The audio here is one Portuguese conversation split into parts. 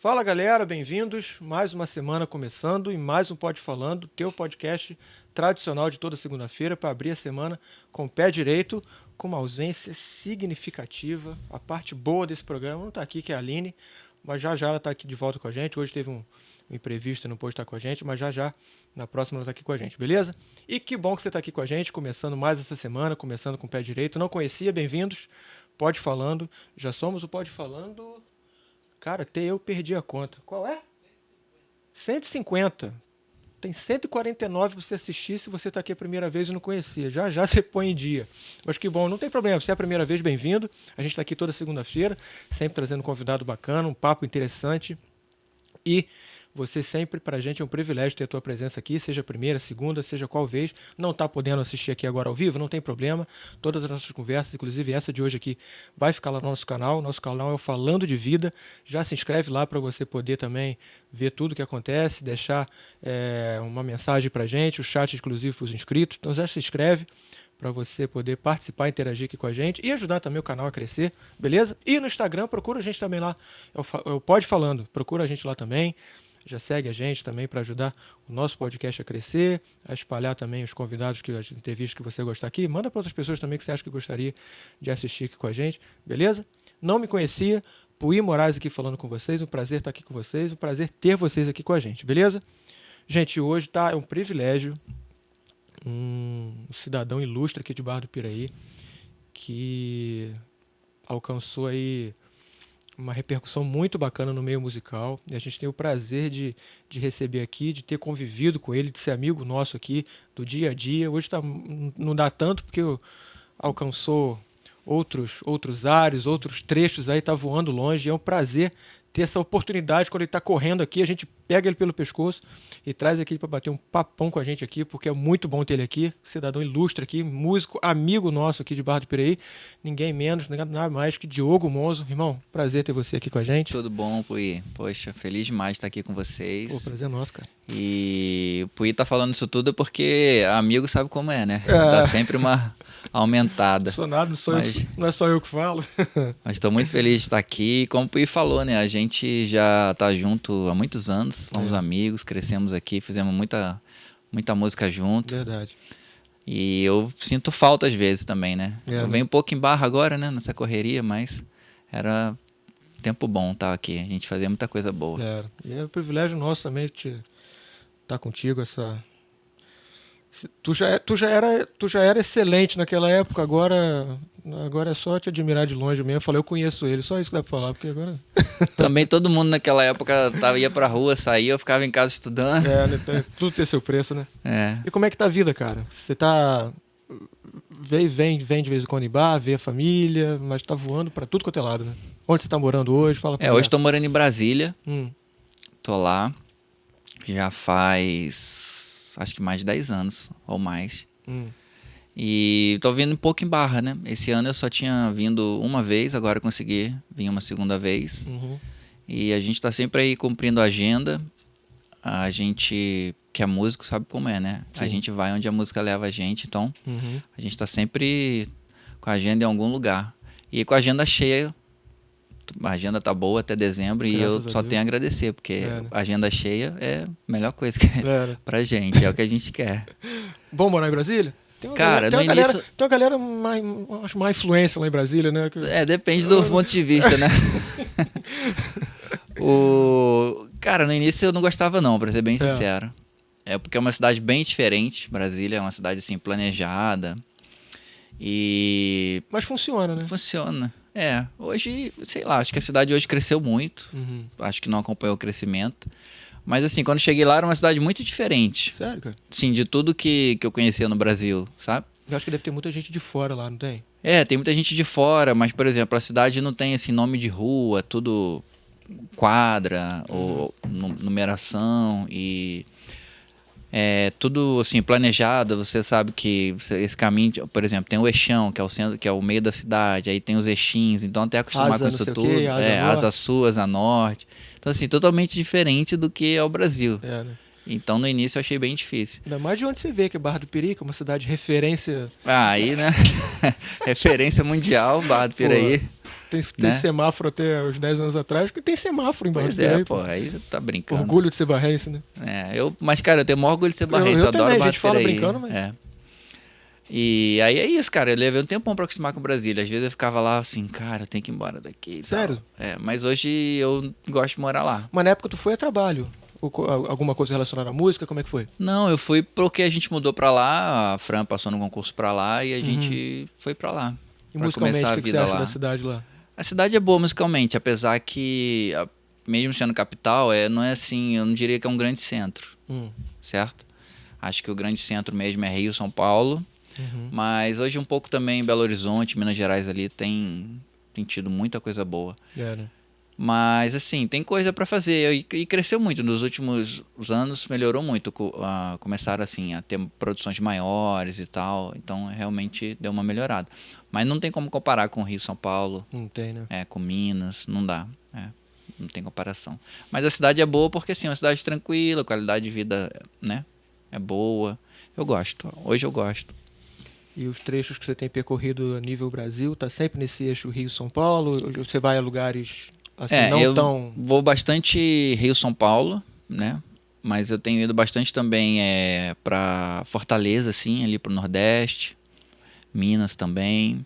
Fala galera, bem-vindos. Mais uma semana começando e mais um Pode Falando, teu podcast tradicional de toda segunda-feira para abrir a semana com o pé direito, com uma ausência significativa. A parte boa desse programa não está aqui, que é a Aline, mas já ela está aqui de volta com a gente. Hoje teve um imprevisto e não pôde estar com a gente, mas já na próxima ela está aqui com a gente, beleza? E que bom que você está aqui com a gente, começando mais essa semana, começando com o pé direito. Não conhecia, bem-vindos. Pode Falando, já somos o Pode Falando... Cara, até eu perdi a conta. Qual é? 150. Tem 149 para você assistir se você está aqui a primeira vez e não conhecia. Já você põe em dia. Mas que bom, não tem problema. Se é a primeira vez, bem-vindo. A gente está aqui toda segunda-feira, sempre trazendo um convidado bacana, um papo interessante. E você sempre, pra gente, é um privilégio ter a tua presença aqui, seja a primeira, segunda, seja qual vez. Não está podendo assistir aqui agora ao vivo, não tem problema. Todas as nossas conversas, inclusive essa de hoje aqui, vai ficar lá no nosso canal. Nosso canal é o Falando de Vida. Já se inscreve lá para você poder também ver tudo o que acontece, deixar uma mensagem pra gente, o chat inclusive para os inscritos. Então já se inscreve para você poder participar, interagir aqui com a gente e ajudar também o canal a crescer, beleza? E no Instagram, procura a gente também lá, é o Pode Falando, procura a gente lá também. Já segue a gente também para ajudar o nosso podcast a crescer, a espalhar também os convidados, as entrevistas que você gostar aqui. Manda para outras pessoas também que você acha que gostaria de assistir aqui com a gente, beleza? Não me conhecia, Puí Moraes aqui falando com vocês, um prazer estar aqui com vocês, um prazer ter vocês aqui com a gente, beleza? Gente, hoje é um privilégio, um cidadão ilustre aqui de Barra do Piraí, que alcançou aí uma repercussão muito bacana no meio musical, e a gente tem o prazer de receber aqui, de ter convivido com ele, de ser amigo nosso aqui, do dia a dia. Hoje não dá tanto, porque alcançou outros ares, outros trechos aí, tá voando longe, e é um prazer ter essa oportunidade. Quando ele está correndo aqui, a gente pega ele pelo pescoço e traz aqui para bater um papão com a gente aqui, porque é muito bom ter ele aqui, cidadão ilustre aqui, músico, amigo nosso aqui de Barra do Piraí, ninguém menos, nada mais que Diogo Monzo. Irmão, prazer ter você aqui com a gente. Tudo bom, Puí? Poxa, feliz demais de estar aqui com vocês. Pô, prazer nosso, cara. E o Puí tá falando isso tudo porque amigo sabe como é, né? Dá sempre uma aumentada. Não sou nada, não é só eu que falo. Mas estou muito feliz de estar aqui. Como o Puí falou, né? A gente já tá junto há muitos anos, somos amigos, crescemos aqui, fizemos muita música junto. Verdade. E eu sinto falta às vezes também, né? Eu venho um pouco em Barra agora, né? Nessa correria, mas era tempo bom estar aqui. A gente fazia muita coisa boa. E é um privilégio nosso também estar contigo. Tu já era excelente naquela época, agora é só te admirar de longe mesmo. Eu falei, eu conheço ele, só isso que dá pra falar, porque agora... Também todo mundo naquela época ia pra rua, saía, eu ficava em casa estudando. Tudo tem seu preço, né? É. E como é que tá a vida, cara? Você tá... Vem de vez em quando em bar, vê a família, mas tá voando pra tudo quanto é lado, né? Onde você tá morando hoje? Fala pra hoje tô morando em Brasília. Tô lá. Já faz... acho que mais de 10 anos, ou mais. E tô vindo um pouco em Barra, né? Esse ano eu só tinha vindo uma vez, agora eu consegui vir uma segunda vez. E a gente tá sempre aí cumprindo a agenda. A gente, que é músico, sabe como é, né? Sim. A gente vai onde a música leva a gente, então a gente tá sempre com a agenda em algum lugar. E com a agenda cheia, a agenda tá boa até dezembro. Graças e eu só tenho a agradecer, porque a agenda cheia é a melhor coisa que pra gente, é o que a gente quer. Bom morar em Brasília? Tem uma galera acho mais influência lá em Brasília, né? Depende do ponto de vista, né? Cara, no início eu não gostava não, pra ser bem sincero. É porque é uma cidade bem diferente. Brasília é uma cidade assim, planejada. Mas funciona, né? Funciona. Hoje, sei lá, acho que a cidade hoje cresceu muito. Acho que não acompanhou o crescimento. Mas assim, quando cheguei lá era uma cidade muito diferente. Sério, cara? Sim, de tudo que eu conhecia no Brasil, sabe? Eu acho que deve ter muita gente de fora lá, não tem? Tem muita gente de fora, mas, por exemplo, a cidade não tem assim, nome de rua, tudo quadra ou numeração e... tudo assim, planejado. Você sabe que esse caminho, por exemplo, tem o eixão, que é o centro, que é o meio da cidade, aí tem os eixinhos, então até acostumar com isso tudo. Asa sul, asa norte. Então, assim, totalmente diferente do que é o Brasil. Né? Então, no início, eu achei bem difícil. Ainda mais de onde você vê, que é Barra do Piraí, que é uma cidade de referência. Aí, né? Referência mundial, Barra do Piraí. Tem né? semáforo até os 10 anos atrás, porque tem semáforo em Barreiros Pois do é, Meio, pô, aí você tá brincando. Orgulho de ser barrense, né? Mas, cara, eu tenho o maior orgulho de ser barrense, eu adoro também, a gente fala Batureí. brincando, mas... E aí é isso, cara, eu levei um tempão pra acostumar com Brasília. Às vezes eu ficava lá assim, cara, eu tenho que ir embora daqui e Sério? tal. Mas hoje eu gosto de morar lá. Mas na época tu foi a trabalho? Ou alguma coisa relacionada à música, como é que foi? Não, eu fui porque a gente mudou pra lá, a Fran passou no concurso pra lá e a gente foi pra lá. E Pra musicalmente, começar a o que você vida acha lá. da cidade lá? A cidade é boa musicalmente, apesar que, mesmo sendo capital, não é assim, eu não diria que é um grande centro, certo? Acho que o grande centro mesmo é Rio, São Paulo, mas hoje um pouco também Belo Horizonte, Minas Gerais ali tem tido muita coisa boa. Né? Mas assim, tem coisa pra fazer e cresceu muito nos últimos anos, melhorou muito, começaram assim a ter produções maiores e tal, então realmente deu uma melhorada. Mas não tem como comparar com Rio, São Paulo, Não tem, né? com Minas, não dá, não tem comparação. Mas a cidade é boa porque assim, é uma cidade tranquila, a qualidade de vida, né, é boa. Eu gosto, hoje eu gosto. E os trechos que você tem percorrido a nível Brasil, tá sempre nesse eixo Rio-São Paulo? Ou você vai a lugares assim, eu vou bastante Rio, São Paulo, né? Mas eu tenho ido bastante também pra Fortaleza, assim, ali pro Nordeste. Minas também.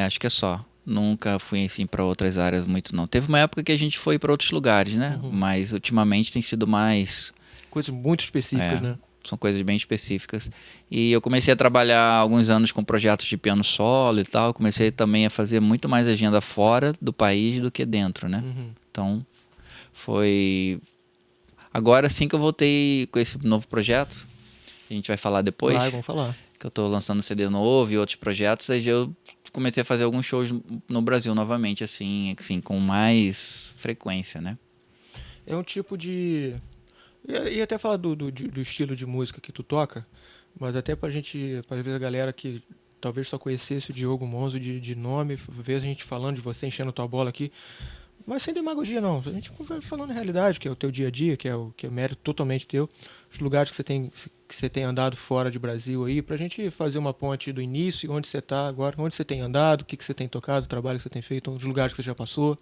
Acho que é só. Nunca fui, assim, pra outras áreas muito, não. Teve uma época que a gente foi pra outros lugares, né? Mas ultimamente tem sido mais... Coisas muito específicas, né? São coisas bem específicas. E eu comecei a trabalhar há alguns anos com projetos de piano solo e tal. Comecei também a fazer muito mais agenda fora do país do que dentro, né? Então, foi... Agora sim que eu voltei com esse novo projeto. A gente vai falar depois. Vamos falar. Que eu tô lançando CD novo e outros projetos. Aí eu comecei a fazer alguns shows no Brasil novamente, assim com mais frequência, né? É um tipo de... E até falar do estilo de música que tu toca, mas até pra ver a galera que talvez só conhecesse o Diogo Monzo de nome, ver a gente falando de você, enchendo tua bola aqui, mas sem demagogia não, a gente vai falando a realidade, que é o teu dia a dia, que é mérito totalmente teu, os lugares que você tem andado fora de Brasil aí, pra gente fazer uma ponte do início, onde você tá agora, onde você tem andado, o que você tem tocado, o trabalho que você tem feito, os lugares que você já passou.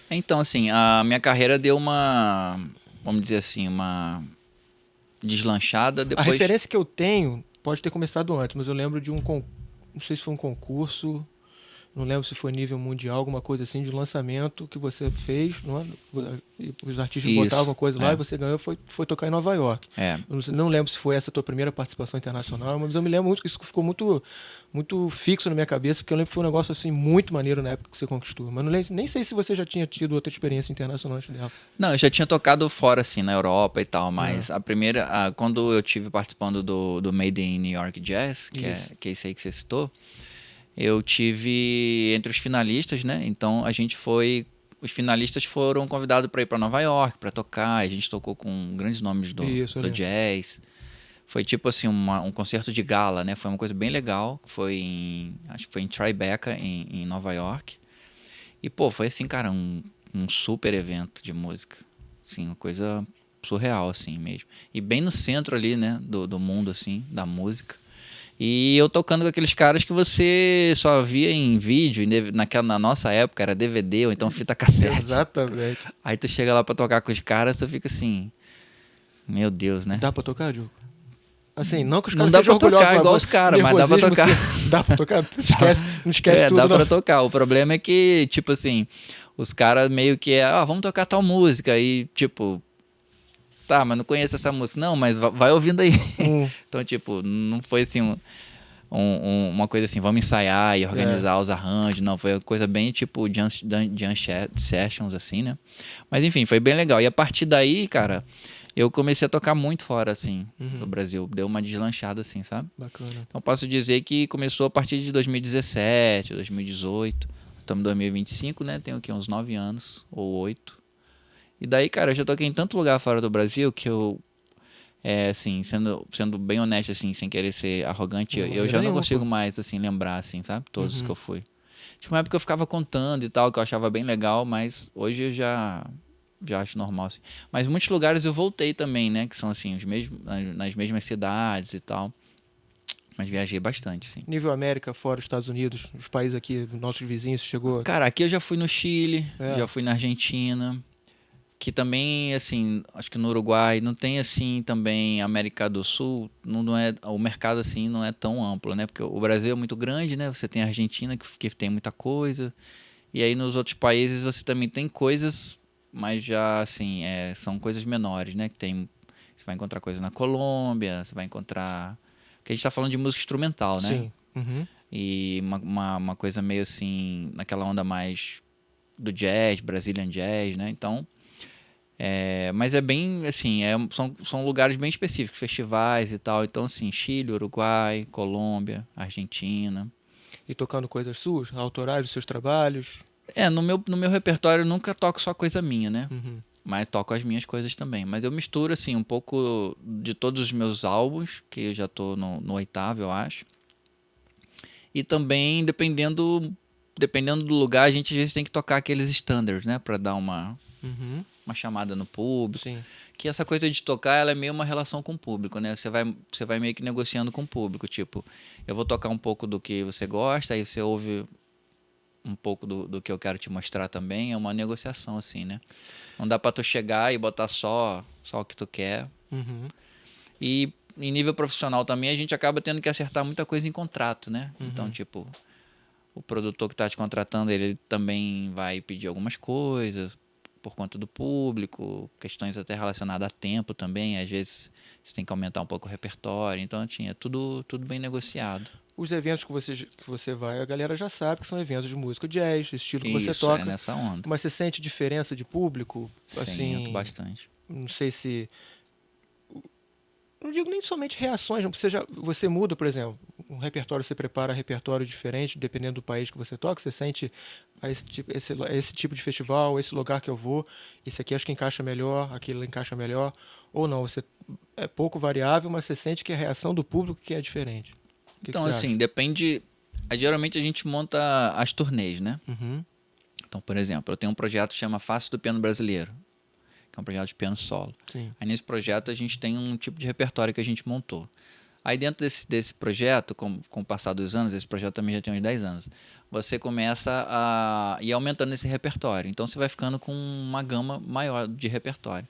Então, assim, a minha carreira deu uma... Vamos dizer assim, uma deslanchada depois... A referência que eu tenho pode ter começado antes, mas eu lembro de não sei se foi um concurso, não lembro se foi nível mundial, alguma coisa assim, de lançamento que você fez, não é? Os artistas botavam alguma coisa lá e você ganhou, foi tocar em Nova York. Eu não lembro se foi essa a tua primeira participação internacional, mas eu me lembro muito que isso ficou muito, muito fixo na minha cabeça, porque eu lembro que foi um negócio assim muito maneiro na época que você conquistou. Mas não lembro, nem sei se você já tinha tido outra experiência internacional antes dela. Não, eu já tinha tocado fora, assim, na Europa e tal, mas a primeira... quando eu tive participando do Made in New York Jazz, que é esse aí que você citou, eu tive entre os finalistas, né? Então a gente foi... Os finalistas foram convidados para ir para Nova York, para tocar. A gente tocou com grandes nomes do jazz. Foi tipo assim, um concerto de gala, né? Foi uma coisa bem legal. Acho que foi em Tribeca, em Nova York. E, pô, foi assim, cara, um super evento de música. Assim, uma coisa surreal, assim, mesmo. E bem no centro ali, né? Do mundo, assim, da música. E eu tocando com aqueles caras que você só via em vídeo, na nossa época era DVD ou então fita cassete. Exatamente. Aí tu chega lá pra tocar com os caras, tu fica assim, meu Deus, né? Dá pra tocar, Diogo? Assim, não que os caras não dá sejam pra orgulhosos, tocar igual os caras, mas dá pra tocar. Dá pra tocar? Não esquece tudo. Dá pra tocar. O problema é que, tipo assim, os caras meio que vamos tocar tal música. Aí, tipo, tá, mas não conheço essa música. Não, mas vai ouvindo aí. Então, tipo, não foi assim uma coisa assim, vamos ensaiar e organizar os arranjos. Não, foi uma coisa bem tipo jam sessions, assim, né? Mas enfim, foi bem legal. E a partir daí, cara, eu comecei a tocar muito fora, assim, do Brasil. Deu uma deslanchada, assim, sabe? Bacana. Então posso dizer que começou a partir de 2017, 2018. Estamos em 2025, né? Tenho aqui uns 9 anos, ou 8. E daí, cara, eu já toquei em tanto lugar fora do Brasil que eu... assim, sendo bem honesto, assim, sem querer ser arrogante, eu já não consigo mais, assim, lembrar, assim, sabe? Todos os que eu fui. Tinha uma época que eu ficava contando e tal, que eu achava bem legal, mas hoje eu já acho normal, assim. Mas muitos lugares eu voltei também, né? Que são, assim, nas mesmas cidades e tal. Mas viajei bastante, sim. Nível América, fora os Estados Unidos, os países aqui, nossos vizinhos, chegou... Cara, aqui eu já fui no Chile, já fui na Argentina, que também, assim, acho que no Uruguai não tem, assim, também América do Sul, não é, o mercado, assim, não é tão amplo, né? Porque o Brasil é muito grande, né? Você tem a Argentina, que tem muita coisa, e aí nos outros países você também tem coisas, mas já, assim, são coisas menores, né? Você vai encontrar coisa na Colômbia, você vai encontrar... Porque a gente tá falando de música instrumental, né? Sim. Uhum. E uma coisa meio assim, naquela onda mais do jazz, Brazilian Jazz, né? Então, mas é bem, assim, são lugares bem específicos, festivais e tal. Então, assim, Chile, Uruguai, Colômbia, Argentina. E tocando coisas suas, autorais dos seus trabalhos? No meu repertório eu nunca toco só coisa minha, né? Uhum. Mas toco as minhas coisas também. Mas eu misturo, assim, um pouco de todos os meus álbuns, que eu já tô no 8º, eu acho. E também, dependendo do lugar, a gente às vezes tem que tocar aqueles standards, né? Pra dar uma chamada no público. Sim. Que essa coisa de tocar, ela é meio uma relação com o público, né? Você vai meio que negociando com o público. Tipo, eu vou tocar um pouco do que você gosta, aí você ouve um pouco do que eu quero te mostrar também. É uma negociação, assim, né? Não dá pra tu chegar e botar só o que tu quer. Uhum. E em nível profissional também, a gente acaba tendo que acertar muita coisa em contrato, né? Então, tipo, o produtor que tá te contratando, ele também vai pedir algumas coisas por conta do público, questões até relacionadas a tempo também. Às vezes, você tem que aumentar um pouco o repertório. Então, assim, é tudo bem negociado. Os eventos que você vai, a galera já sabe que são eventos de música jazz, estilo que você Isso, toca. é nessa onda. Mas você sente diferença de público? Assim, Sinto bastante. não sei se... Não digo nem somente reações, você muda, por exemplo, um repertório, você prepara repertório diferente, dependendo do país que você toca, você sente esse tipo de festival, esse lugar que eu vou, esse aqui acho que encaixa melhor, aquele encaixa melhor, ou não, você é pouco variável, mas você sente que é a reação do público que é diferente. Então, que você assim, acha? depende... Geralmente a gente monta as turnês, né? Uhum. Então, por exemplo, eu tenho um projeto que chama Face do Piano Brasileiro, que é um projeto de piano solo. Sim. Aí nesse projeto a gente tem um tipo de repertório que a gente montou. Aí dentro desse projeto, com o passar dos anos, esse projeto também já tem uns 10 anos, você começa a ir aumentando esse repertório. Então você vai ficando com uma gama maior de repertório.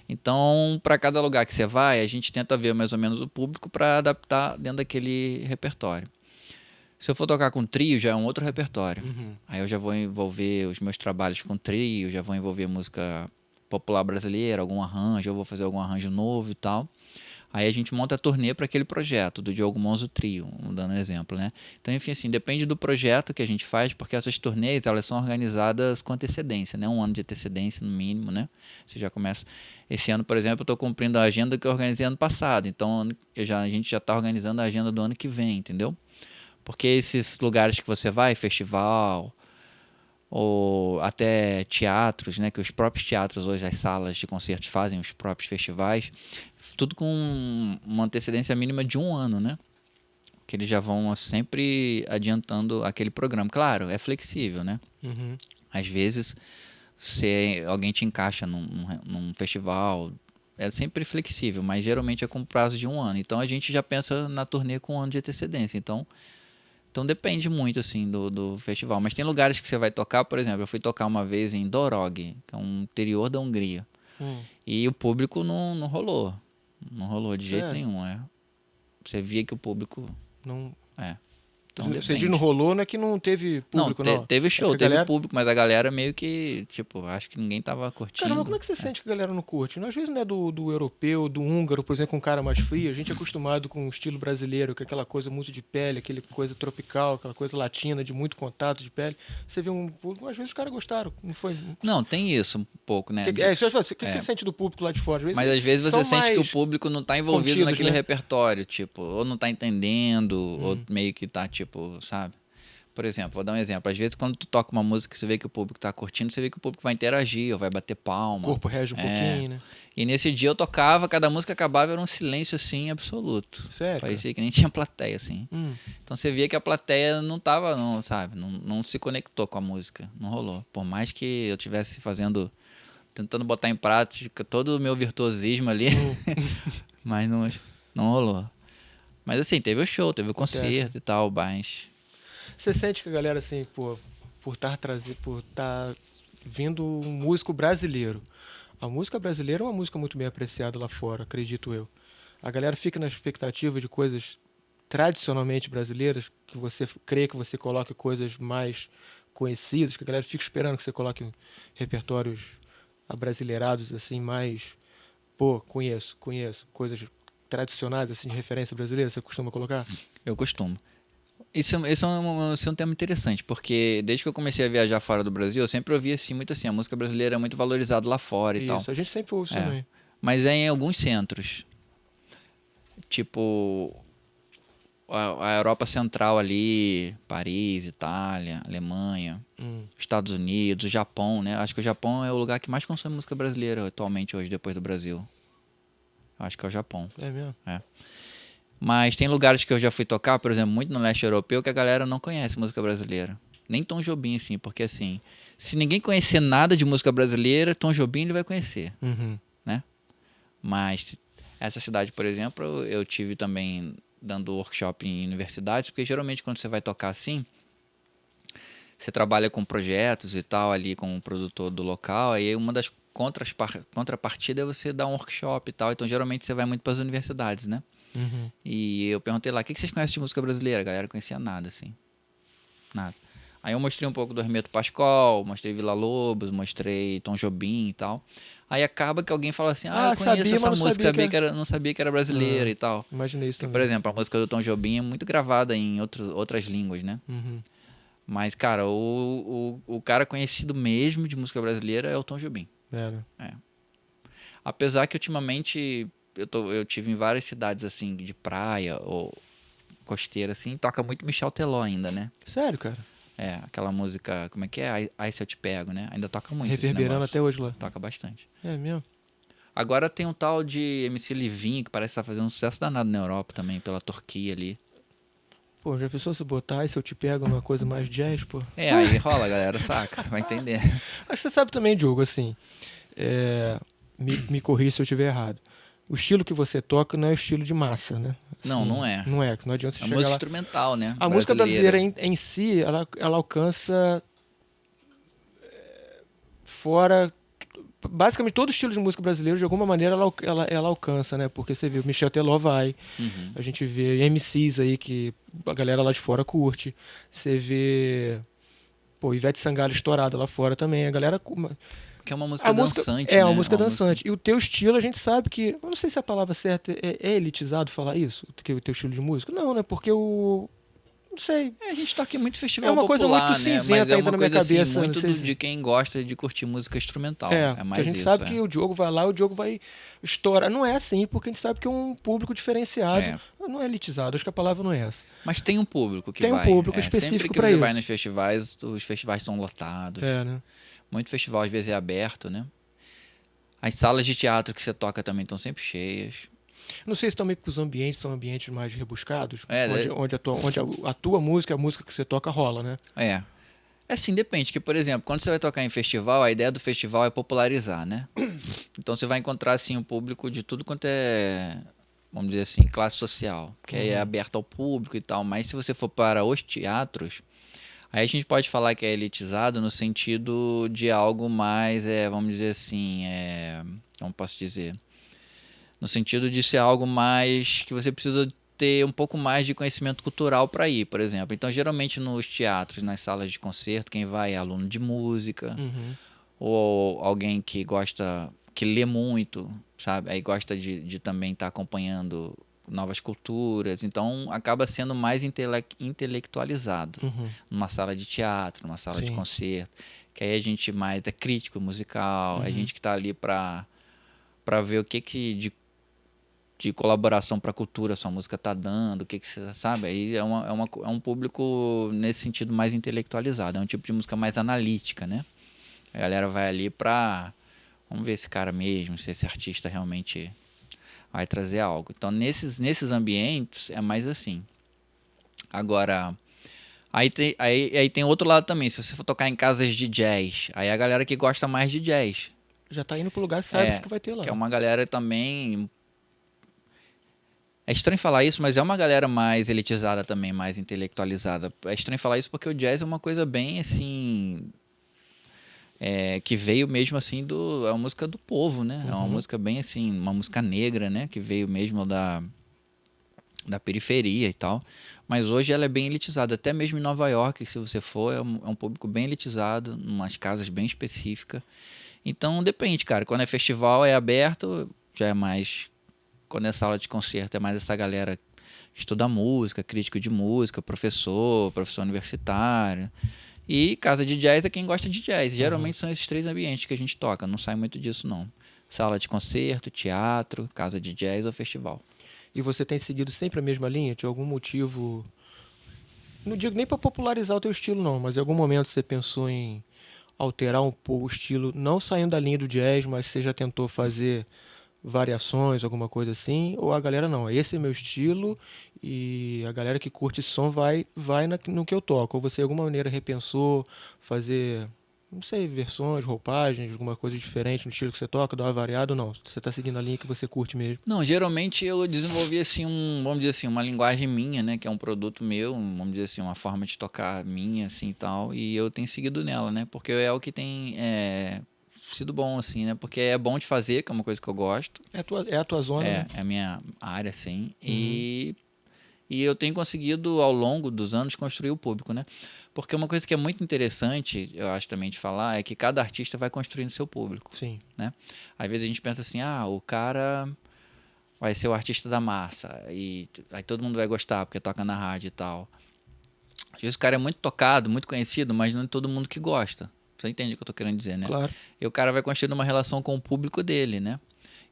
Então, para cada lugar que você vai, a gente tenta ver mais ou menos o público para adaptar dentro daquele repertório. Se eu for tocar com trio, já é um outro repertório. Aí eu já vou envolver os meus trabalhos com trio, já vou envolver música popular brasileira, algum arranjo, eu vou fazer algum arranjo novo e tal. Aí a gente monta a turnê para aquele projeto, do Diogo Monzo Trio, dando um exemplo, né? Então, enfim, assim, depende do projeto que a gente faz, porque essas turnês, elas são organizadas com antecedência, né? Um ano de antecedência, no mínimo, né? Você já começa... Esse ano, por exemplo, eu estou cumprindo a agenda que eu organizei ano passado, então a gente já está organizando a agenda do ano que vem, entendeu? Porque esses lugares que você vai, festival, ou até teatros, né, que os próprios teatros hoje, as salas de concertos fazem os próprios festivais, tudo com uma antecedência mínima de 1 ano, né? Que eles já vão sempre adiantando aquele programa. Claro, é flexível, né? Às vezes, se alguém te encaixa num festival, é sempre flexível, mas geralmente é com prazo de 1 ano. Então a gente já pensa na turnê com 1 ano de antecedência. Então depende muito, assim, do festival. Mas tem lugares que você vai tocar, por exemplo, eu fui tocar uma vez em Dorog, que é um interior da Hungria. E o público não rolou. Não rolou de jeito nenhum. Você via que o público... Não... Então Você diz não rolou, não é que não teve público, não. Teve show, que teve galera... público, mas a galera meio que, tipo, acho que ninguém tava curtindo. Caramba, como é que você sente que a galera não curte? Às vezes não é do europeu, do húngaro, por exemplo, um cara mais frio. A gente é acostumado com o estilo brasileiro, que é aquela coisa muito de pele, aquela coisa tropical, aquela coisa latina, de muito contato de pele. Você vê um público, às vezes os caras gostaram. Não foi... Não, tem isso um pouco, né? O que você sente do público lá de fora? Mas às vezes você sente que o público não tá envolvido naquele repertório, tipo, ou não tá entendendo, ou meio que tá, tipo, sabe? Por exemplo, vou dar um exemplo. Às vezes, quando tu toca uma música e você vê que o público tá curtindo, você vê que o público vai interagir, ou vai bater palma. O corpo reage um pouquinho, né? E nesse dia eu tocava, cada música acabava, era um silêncio, assim, absoluto. Sério? Parecia que nem tinha plateia, assim. Então você via que a plateia não tava, sabe? Não se conectou com a música. Não rolou. Por mais que eu estivesse tentando botar em prática todo o meu virtuosismo ali, mas não rolou. Mas assim, teve o show, teve o Acontece. concerto e tal, mas... Você sente que a galera, assim, por estar vindo um músico brasileiro. A música brasileira é uma música muito bem apreciada lá fora, acredito eu. A galera fica na expectativa de coisas tradicionalmente brasileiras, que você crê que você coloque coisas mais conhecidas, que a galera fica esperando que você coloque repertórios abrasileirados, assim, mais... Pô, conheço. Coisas tradicionais, assim, de referência brasileira, você costuma colocar? Eu costumo. Isso é um tema interessante, porque desde que eu comecei a viajar fora do Brasil, eu sempre ouvi assim, muito assim, a música brasileira é muito valorizada lá fora e tal. Isso, a gente sempre ouve isso É. também. Mas é em alguns centros. Tipo, a Europa Central ali, Paris, Itália, Alemanha, Estados Unidos, o Japão, né? Acho que o Japão é o lugar que mais consome música brasileira atualmente hoje, depois do Brasil. Acho que é o Japão. É mesmo? É. Mas tem lugares que eu já fui tocar, por exemplo, muito no leste europeu, que a galera não conhece música brasileira. Nem Tom Jobim, assim, porque assim, se ninguém conhecer nada de música brasileira, Tom Jobim ele vai conhecer, né? Mas essa cidade, por exemplo, eu tive também dando workshop em universidades, porque geralmente quando você vai tocar assim, você trabalha com projetos e tal ali com o produtor do local, aí uma das contrapartidas é você dar um workshop e tal, então geralmente você vai muito para as universidades, né? E eu perguntei lá, o que vocês conhecem de música brasileira? A galera não conhecia nada, assim. Nada. Aí eu mostrei um pouco do Hermeto Pascoal, mostrei Villa-Lobos, mostrei Tom Jobim e tal. Aí acaba que alguém fala assim, eu conheço sabia, essa mas não música, sabia que não sabia que era brasileira e tal. Imaginei isso Porque, também. por exemplo, a música do Tom Jobim é muito gravada em outras línguas, né? Mas, cara, o cara conhecido mesmo de música brasileira é o Tom Jobim. Né? Apesar que ultimamente eu tive em várias cidades assim de praia ou costeira assim, toca muito Michel Teló ainda, né? Sério, cara? É, aquela música, como é que é? Ai Se Eu Te Pego, né? Ainda toca muito esse Reverberando negócio. até hoje lá. Toca bastante. É mesmo? Agora tem um tal de MC Livinho que parece estar fazendo um sucesso danado na Europa também, pela Turquia ali. Pô, já pensou se botar e se eu te pego numa coisa mais jazz, pô? É, aí rola, galera, saca? Vai entender. Mas você sabe também, Diogo, assim, me corrija se eu estiver errado. O estilo que você toca não é o estilo de massa, né? Assim, Não é. Não é, que não adianta você É chegar música lá. instrumental, né? A música brasileira em si, ela alcança fora... Basicamente, todo estilo de música brasileira, de alguma maneira, ela alcança, né? Porque você vê o Michel Teló vai, a gente vê MCs aí que a galera lá de fora curte. Você vê, pô, Ivete Sangalo estourada lá fora também. A galera... Que é uma música dançante, né? É uma música dançante. E o teu estilo, a gente sabe que... Eu não sei se a palavra certa é elitizado falar isso, que o teu estilo de música. Não, né? Porque o... Não sei. A gente toca em muito festival É uma coisa popular, muito né? cinzenta Mas é ainda uma na minha coisa assim, cabeça. muito Não sei de quem gosta de curtir música instrumental. É, É porque mais a gente isso, sabe que o Diogo vai lá, o Diogo vai estourar. Não é assim, porque a gente sabe que é um público diferenciado. É. Não é elitizado, acho que a palavra não é essa. Mas tem um público que Tem um vai. público Sempre específico que pra você isso. vai nos festivais, os festivais estão lotados. É, né? Muito festival às vezes é aberto, né? As salas de teatro que você toca também estão sempre cheias. Não sei se também porque os ambientes são ambientes mais rebuscados, É, onde a tua música, a música que você toca rola, né? É. Assim, depende, que, por exemplo, quando você vai tocar em festival, a ideia do festival é popularizar, né? Então você vai encontrar, assim, um público de tudo quanto é, vamos dizer assim, classe social, que aí é aberto ao público e tal. Mas se você for para os teatros, aí a gente pode falar que é elitizado no sentido de algo mais, vamos dizer assim, como posso dizer? No sentido de ser algo mais que você precisa ter um pouco mais de conhecimento cultural para ir, por exemplo. Então, geralmente nos teatros, nas salas de concerto, quem vai é aluno de música, ou alguém que gosta, que lê muito, sabe? Aí gosta de também estar acompanhando novas culturas. Então, acaba sendo mais intelectualizado numa sala de teatro, numa sala de concerto. Que aí a gente mais é crítico musical, a gente que está ali para ver o que de colaboração para a cultura sua música tá dando, o que você sabe, aí é um público nesse sentido mais intelectualizado, é um tipo de música mais analítica, né? A galera vai ali vamos ver esse cara mesmo, se esse artista realmente vai trazer algo. Então nesses ambientes é mais assim. Agora, aí tem outro lado também, se você for tocar em casas de jazz, aí a galera que gosta mais de jazz. Já tá indo pro lugar, sabe o que vai ter lá. Que é uma galera também... É estranho falar isso, mas é uma galera mais elitizada também, mais intelectualizada. É estranho falar isso porque o jazz é uma coisa bem, assim... que veio mesmo, assim, é uma música do povo, né? É uma música bem, assim, uma música negra, né? Que veio mesmo da periferia e tal. Mas hoje ela é bem elitizada. Até mesmo em Nova York, se você for, é um público bem elitizado, em umas casas bem específicas. Então, depende, cara. Quando é festival, é aberto, já é mais... Quando é sala de concerto, é mais essa galera que estuda música, crítico de música, professor universitário. E casa de jazz é quem gosta de jazz. Geralmente são esses 3 ambientes que a gente toca. Não sai muito disso, não. Sala de concerto, teatro, casa de jazz ou festival. E você tem seguido sempre a mesma linha? De algum motivo... Não digo nem para popularizar o teu estilo, não. Mas em algum momento você pensou em alterar um pouco o estilo, não saindo da linha do jazz, mas você já tentou fazer variações, alguma coisa assim? Ou a galera não, esse é meu estilo e a galera que curte esse som vai no que eu toco? Ou você de alguma maneira repensou fazer, não sei, versões, roupagens, alguma coisa diferente no estilo que você toca, dar uma variada ou não? Você tá seguindo a linha que você curte mesmo? Não, geralmente eu desenvolvi assim vamos dizer assim, uma linguagem minha, né, que é um produto meu, vamos dizer assim, uma forma de tocar minha assim e tal, e eu tenho seguido nela, né? Porque é o que tem sido bom assim, né? Porque é bom de fazer, que é uma coisa que eu gosto. É a tua zona, né? É a minha área assim, e eu tenho conseguido ao longo dos anos construir o público, né? Porque uma coisa que é muito interessante, eu acho também de falar, é que cada artista vai construindo seu público. Sim. Né? Às vezes a gente pensa assim, o cara vai ser o artista da massa e aí todo mundo vai gostar porque toca na rádio e tal. Às vezes o cara é muito tocado, muito conhecido, mas não é todo mundo que gosta. Você entende o que eu tô querendo dizer, né? Claro. E o cara vai construindo uma relação com o público dele, né?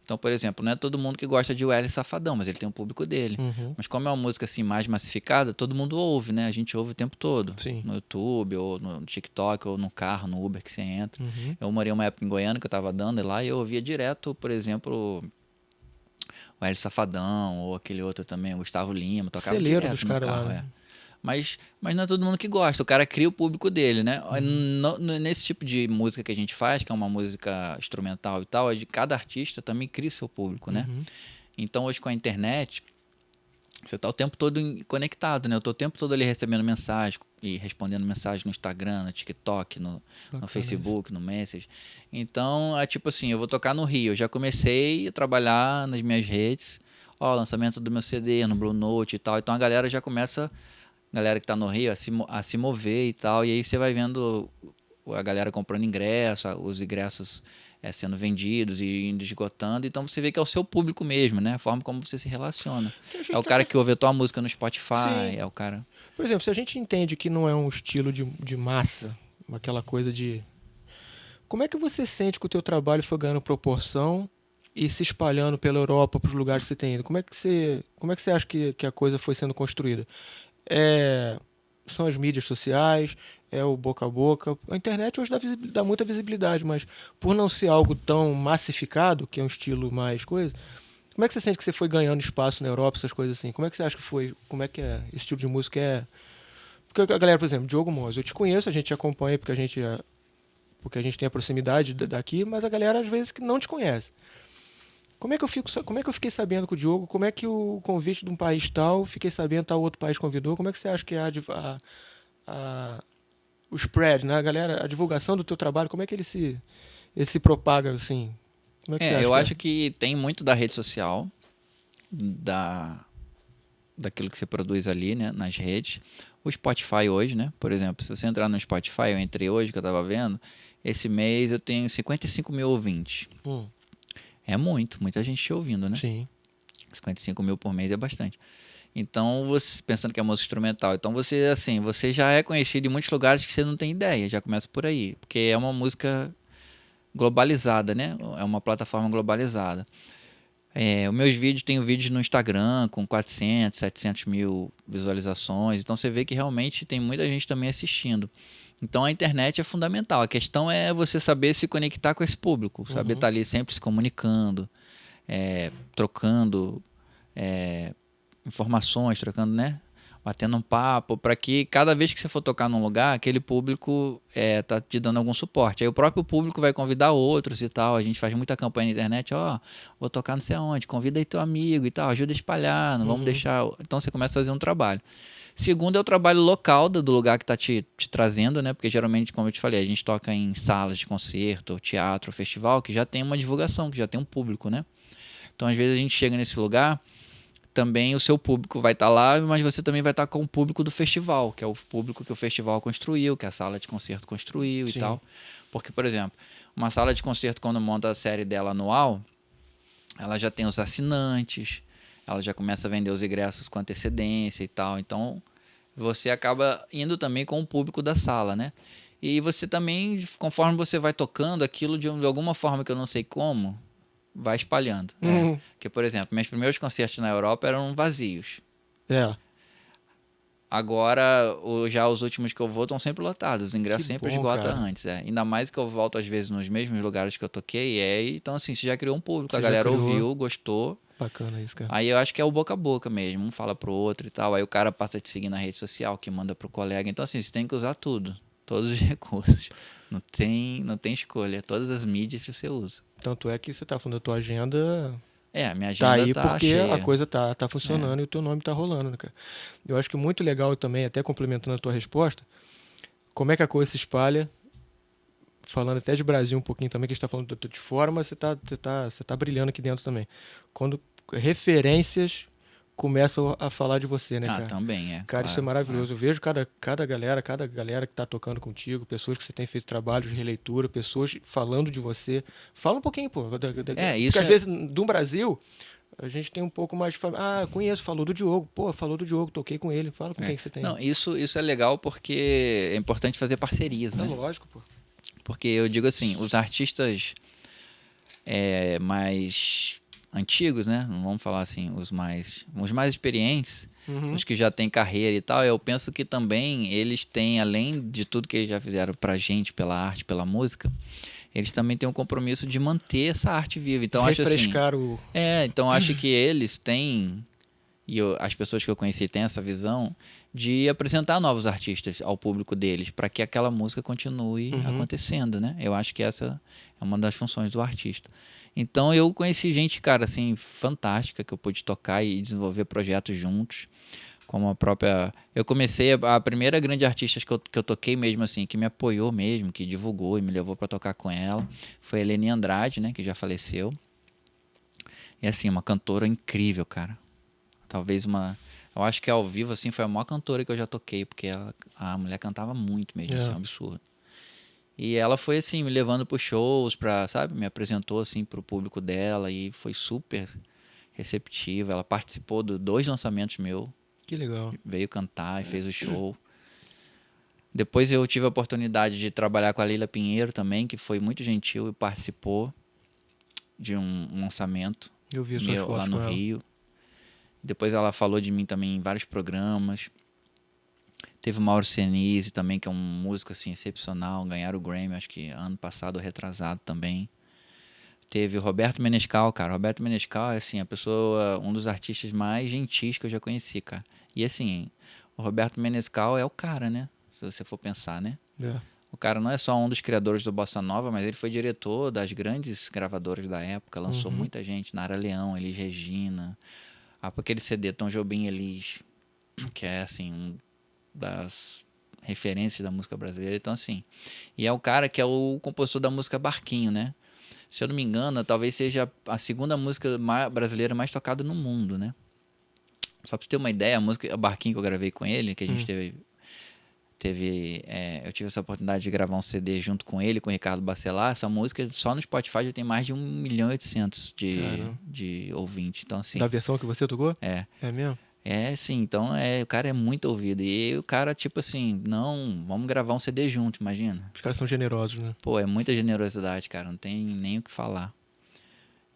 Então, por exemplo, não é todo mundo que gosta de Wesley Safadão, mas ele tem um público dele. Mas como é uma música assim mais massificada, todo mundo ouve, né? A gente ouve o tempo todo. Sim. No YouTube, ou no TikTok, ou no carro, no Uber que você entra. Eu morei uma época em Goiânia que eu tava dando, e lá eu ouvia direto, por exemplo, o Wesley Safadão, ou aquele outro também, o Gustavo Lima, tocava Celeiro direto dos no caras carro, lá, né? Mas não é todo mundo que gosta. O cara cria o público dele, né? Nesse tipo de música que a gente faz, que é uma música instrumental e tal, cada artista também cria seu público, né? Então, hoje com a internet, você tá o tempo todo conectado, né? Eu tô o tempo todo ali recebendo mensagem e respondendo mensagem no Instagram, no TikTok, no Facebook, no Message. Então, é tipo assim, eu vou tocar no Rio. Eu já comecei a trabalhar nas minhas redes. Lançamento do meu CD no Blue Note e tal. Então, a galera já começa... galera que tá no Rio a se mover e tal, e aí você vai vendo a galera comprando ingresso, os ingressos sendo vendidos e indo esgotando, então você vê que é o seu público mesmo, né? A forma como você se relaciona. É o cara que ouve a tua música no Spotify, Sim. é o cara... Por exemplo, se a gente entende que não é um estilo de massa, aquela coisa de... Como é que você sente que o teu trabalho foi ganhando proporção e se espalhando pela Europa, para os lugares que você tem ido? Como é que você acha que a coisa foi sendo construída? São as mídias sociais, é o boca a boca. A internet hoje dá muita visibilidade, mas por não ser algo tão massificado, que é um estilo mais coisa, como é que você sente que você foi ganhando espaço na Europa, essas coisas assim? Como é que você acha que foi? Como é que é esse tipo de música? Porque a galera, por exemplo, Diogo Mons, eu te conheço, a gente te acompanha porque a gente tem a proximidade daqui, mas a galera às vezes que não te conhece. Como é que eu fiquei sabendo com o Diogo? Como é que o convite de um país tal, fiquei sabendo tal outro país convidou? Como é que você acha que é o spread, né? A galera, a divulgação do teu trabalho, como é que ele se propaga assim? Como é que você acha? Eu acho que tem muito da rede social, daquilo que você produz ali, né, nas redes. O Spotify hoje, né? Por exemplo, se você entrar no Spotify, eu entrei hoje que eu tava vendo, esse mês eu tenho 55 mil ouvintes. É muita gente te ouvindo, né? Sim. 55 mil por mês é bastante. Então, você pensando que é música instrumental, então você já é conhecido em muitos lugares que você não tem ideia, já começa por aí, porque é uma música globalizada, né? É uma plataforma globalizada. Os meus vídeos, tenho vídeos no Instagram com 400, 700 mil visualizações, então você vê que realmente tem muita gente também assistindo. Então a internet é fundamental, a questão é você saber se conectar com esse público, saber estar ali sempre se comunicando, trocando informações, trocando, né? batendo um papo, para que cada vez que você for tocar num lugar, aquele público tá te dando algum suporte. Aí o próprio público vai convidar outros e tal. A gente faz muita campanha na internet, vou tocar não sei aonde, convida aí teu amigo e tal, ajuda a espalhar, não vamos deixar... Então você começa a fazer um trabalho. Segundo é o trabalho local do lugar que está te trazendo, né? Porque geralmente, como eu te falei, a gente toca em salas de concerto, teatro, festival, que já tem uma divulgação, que já tem um público, né? Então, às vezes, a gente chega nesse lugar, também o seu público vai estar lá, mas você também vai estar com o público do festival, que é o público que o festival construiu, que a sala de concerto construiu. Sim. E tal. Porque, por exemplo, uma sala de concerto, quando monta a série dela anual, ela já tem os assinantes, ela já começa a vender os ingressos com antecedência e tal. Então, você acaba indo também com o público da sala, né? E você também, conforme você vai tocando aquilo de alguma forma que eu não sei como, vai espalhando. Porque, por exemplo, meus primeiros concertos na Europa eram vazios. Agora, já os últimos que eu vou estão sempre lotados. Os ingressos sempre esgotam antes. Ainda mais que eu volto, às vezes, nos mesmos lugares que eu toquei. Então, assim, você já criou um público. Você a galera ouviu, gostou. Bacana isso, cara. Aí eu acho que é o boca a boca mesmo. Um fala pro outro e tal. Aí o cara passa a te seguir na rede social, que manda pro colega. Então, assim, você tem que usar tudo. Todos os recursos. Não tem escolha. Todas as mídias você usa. Tanto é que você tá falando da tua agenda... A minha agenda tá aí porque cheia. a coisa tá funcionando e o teu nome tá rolando, né, cara? Eu acho que muito legal também, até complementando a tua resposta, como é que a coisa se espalha, falando até de Brasil um pouquinho também, que a gente tá falando de fora, mas você tá brilhando aqui dentro também. Quando referências começam a falar de você, né, cara? Também, Cara, claro, isso é maravilhoso. Eu vejo cada galera que tá tocando contigo, pessoas que você tem feito trabalhos de releitura, pessoas falando de você. Fala um pouquinho, pô. Porque às vezes, do Brasil, a gente tem um pouco mais de... conheço, falou do Diogo. Pô, falou do Diogo, toquei com ele. Fala com quem que você tem. Não, isso é legal porque é importante fazer parcerias, né? É lógico, pô. Porque eu digo assim, os artistas mais... antigos, né? Não vamos falar assim, os mais experientes, os que já têm carreira e tal, eu penso que também eles têm, além de tudo que eles já fizeram pra gente, pela arte, pela música, eles também têm um compromisso de manter essa arte viva. Então, refrescar acho assim, então acho que eles têm, as pessoas que eu conheci têm essa visão de apresentar novos artistas ao público deles, para que aquela música continue acontecendo, né? Eu acho que essa é uma das funções do artista. Então eu conheci gente, cara, assim, fantástica, que eu pude tocar e desenvolver projetos juntos, como a própria... Eu comecei, a primeira grande artista que eu toquei mesmo, assim, que me apoiou mesmo, que divulgou e me levou para tocar com ela, foi a Eleni Andrade, né, que já faleceu. E assim, uma cantora incrível, cara. Talvez eu acho que ao vivo, assim, foi a maior cantora que eu já toquei, porque a mulher cantava muito mesmo, assim, um absurdo. E ela foi, assim, me levando para shows, sabe? Me apresentou, assim, pro público dela e foi super receptiva. Ela participou de 2 lançamentos meus. Que legal. Veio cantar e fez o show. Depois eu tive a oportunidade de trabalhar com a Leila Pinheiro também, que foi muito gentil e participou de um lançamento meu lá no Rio. Depois ela falou de mim também em vários programas. Teve o Mauro Senise também, que é um músico assim, excepcional, ganharam o Grammy, acho que ano passado ou retrasado também. Teve o Roberto Menescal, cara. Roberto Menescal é assim, um dos artistas mais gentis que eu já conheci, cara. E assim, o Roberto Menescal é o cara, né? Se você for pensar, né? O cara não é só um dos criadores do Bossa Nova, mas ele foi diretor das grandes gravadoras da época, lançou muita gente, Nara Leão, Elis Regina, aquele CD Tom Jobim Elis, que é assim, das referências da música brasileira. Então assim, e é o cara que é o compositor da música Barquinho, né? Se eu não me engano, talvez seja a segunda música brasileira mais tocada no mundo, né? Só pra você ter uma ideia, a Barquinho que eu gravei com ele, que a gente eu tive essa oportunidade de gravar um CD junto com ele, com o Ricardo Bacelar. Essa música só no Spotify já tem mais de 1.800.000 de ouvintes. Então, assim, da versão que você tocou? É mesmo? Sim, então o cara é muito ouvido. E o cara, tipo assim, não, vamos gravar um CD junto, imagina. Os caras são generosos, né? Pô, é muita generosidade, cara, não tem nem o que falar.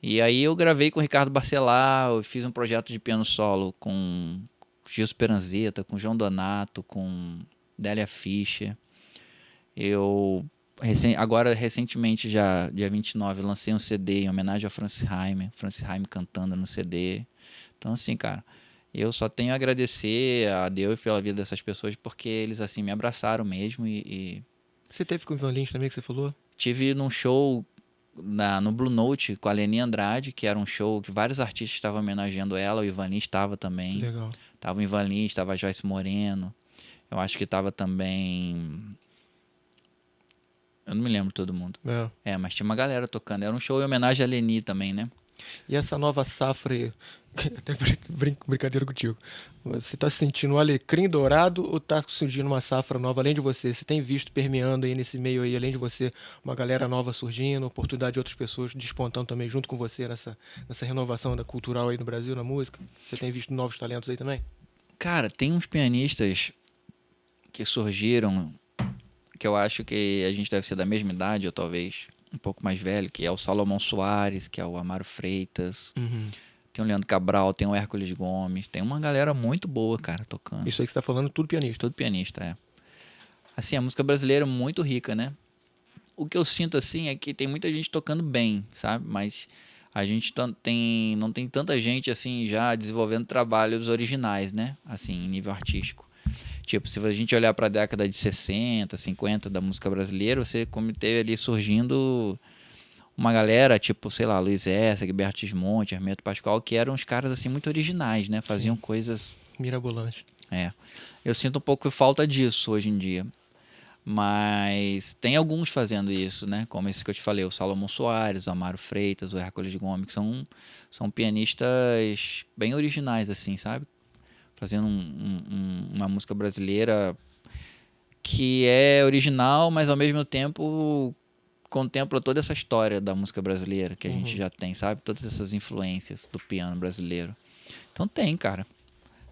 E aí eu gravei com o Ricardo Bacelar, eu fiz um projeto de piano solo com Gilson Peranzeta, com João Donato, com Délia Fischer. Agora, recentemente, já, dia 29, lancei um CD em homenagem ao Francis Haime cantando no CD. Então, assim, cara, Eu só tenho a agradecer a Deus pela vida dessas pessoas, porque eles, assim, me abraçaram mesmo e... Você teve com o Ivan Lins também, que você falou? Tive num show no Blue Note com a Leni Andrade, que era um show que vários artistas estavam homenageando ela, o Ivan Lins estava também. Legal. Tava o Ivan Lins, tava a Joyce Moreno. Eu acho que tava também... Eu não me lembro todo mundo. Mas tinha uma galera tocando. Era um show em homenagem a Leni também, né? E essa nova safra aí, até brincadeira contigo, você tá sentindo um alecrim dourado ou tá surgindo uma safra nova além de você? Você tem visto permeando aí nesse meio aí, além de você, uma galera nova surgindo, oportunidade de outras pessoas despontando também junto com você nessa renovação da cultural aí no Brasil, na música? Você tem visto novos talentos aí também? Cara, tem uns pianistas que surgiram, que eu acho que a gente deve ser da mesma idade, ou talvez um pouco mais velho, que é o Salomão Soares, que é o Amaro Freitas. Tem o Leandro Cabral, tem o Hércules Gomes. Tem uma galera muito boa, cara, tocando. Isso aí que você tá falando, tudo pianista? Tudo pianista, é. Assim, a música brasileira é muito rica, né? O que eu sinto, assim, é que tem muita gente tocando bem, sabe? Mas a gente não tem tanta gente, assim, já desenvolvendo trabalhos originais, né? Assim, em nível artístico. Tipo, se a gente olhar para a década de 60, 50 da música brasileira, você como teve ali surgindo uma galera, tipo, sei lá, Luiz Essa, Gilberto Gismonti, Hermeto Pascoal, que eram uns caras, assim, muito originais, né? Faziam coisas... Mirabolantes. Eu sinto um pouco falta disso hoje em dia. Mas tem alguns fazendo isso, né? Como esse que eu te falei, o Salomão Soares, o Amaro Freitas, o Hércules Gomes, que são pianistas bem originais, assim, sabe? Fazendo uma música brasileira que é original, mas ao mesmo tempo contempla toda essa história da música brasileira que a gente já tem, sabe? Todas essas influências do piano brasileiro. Então tem, cara.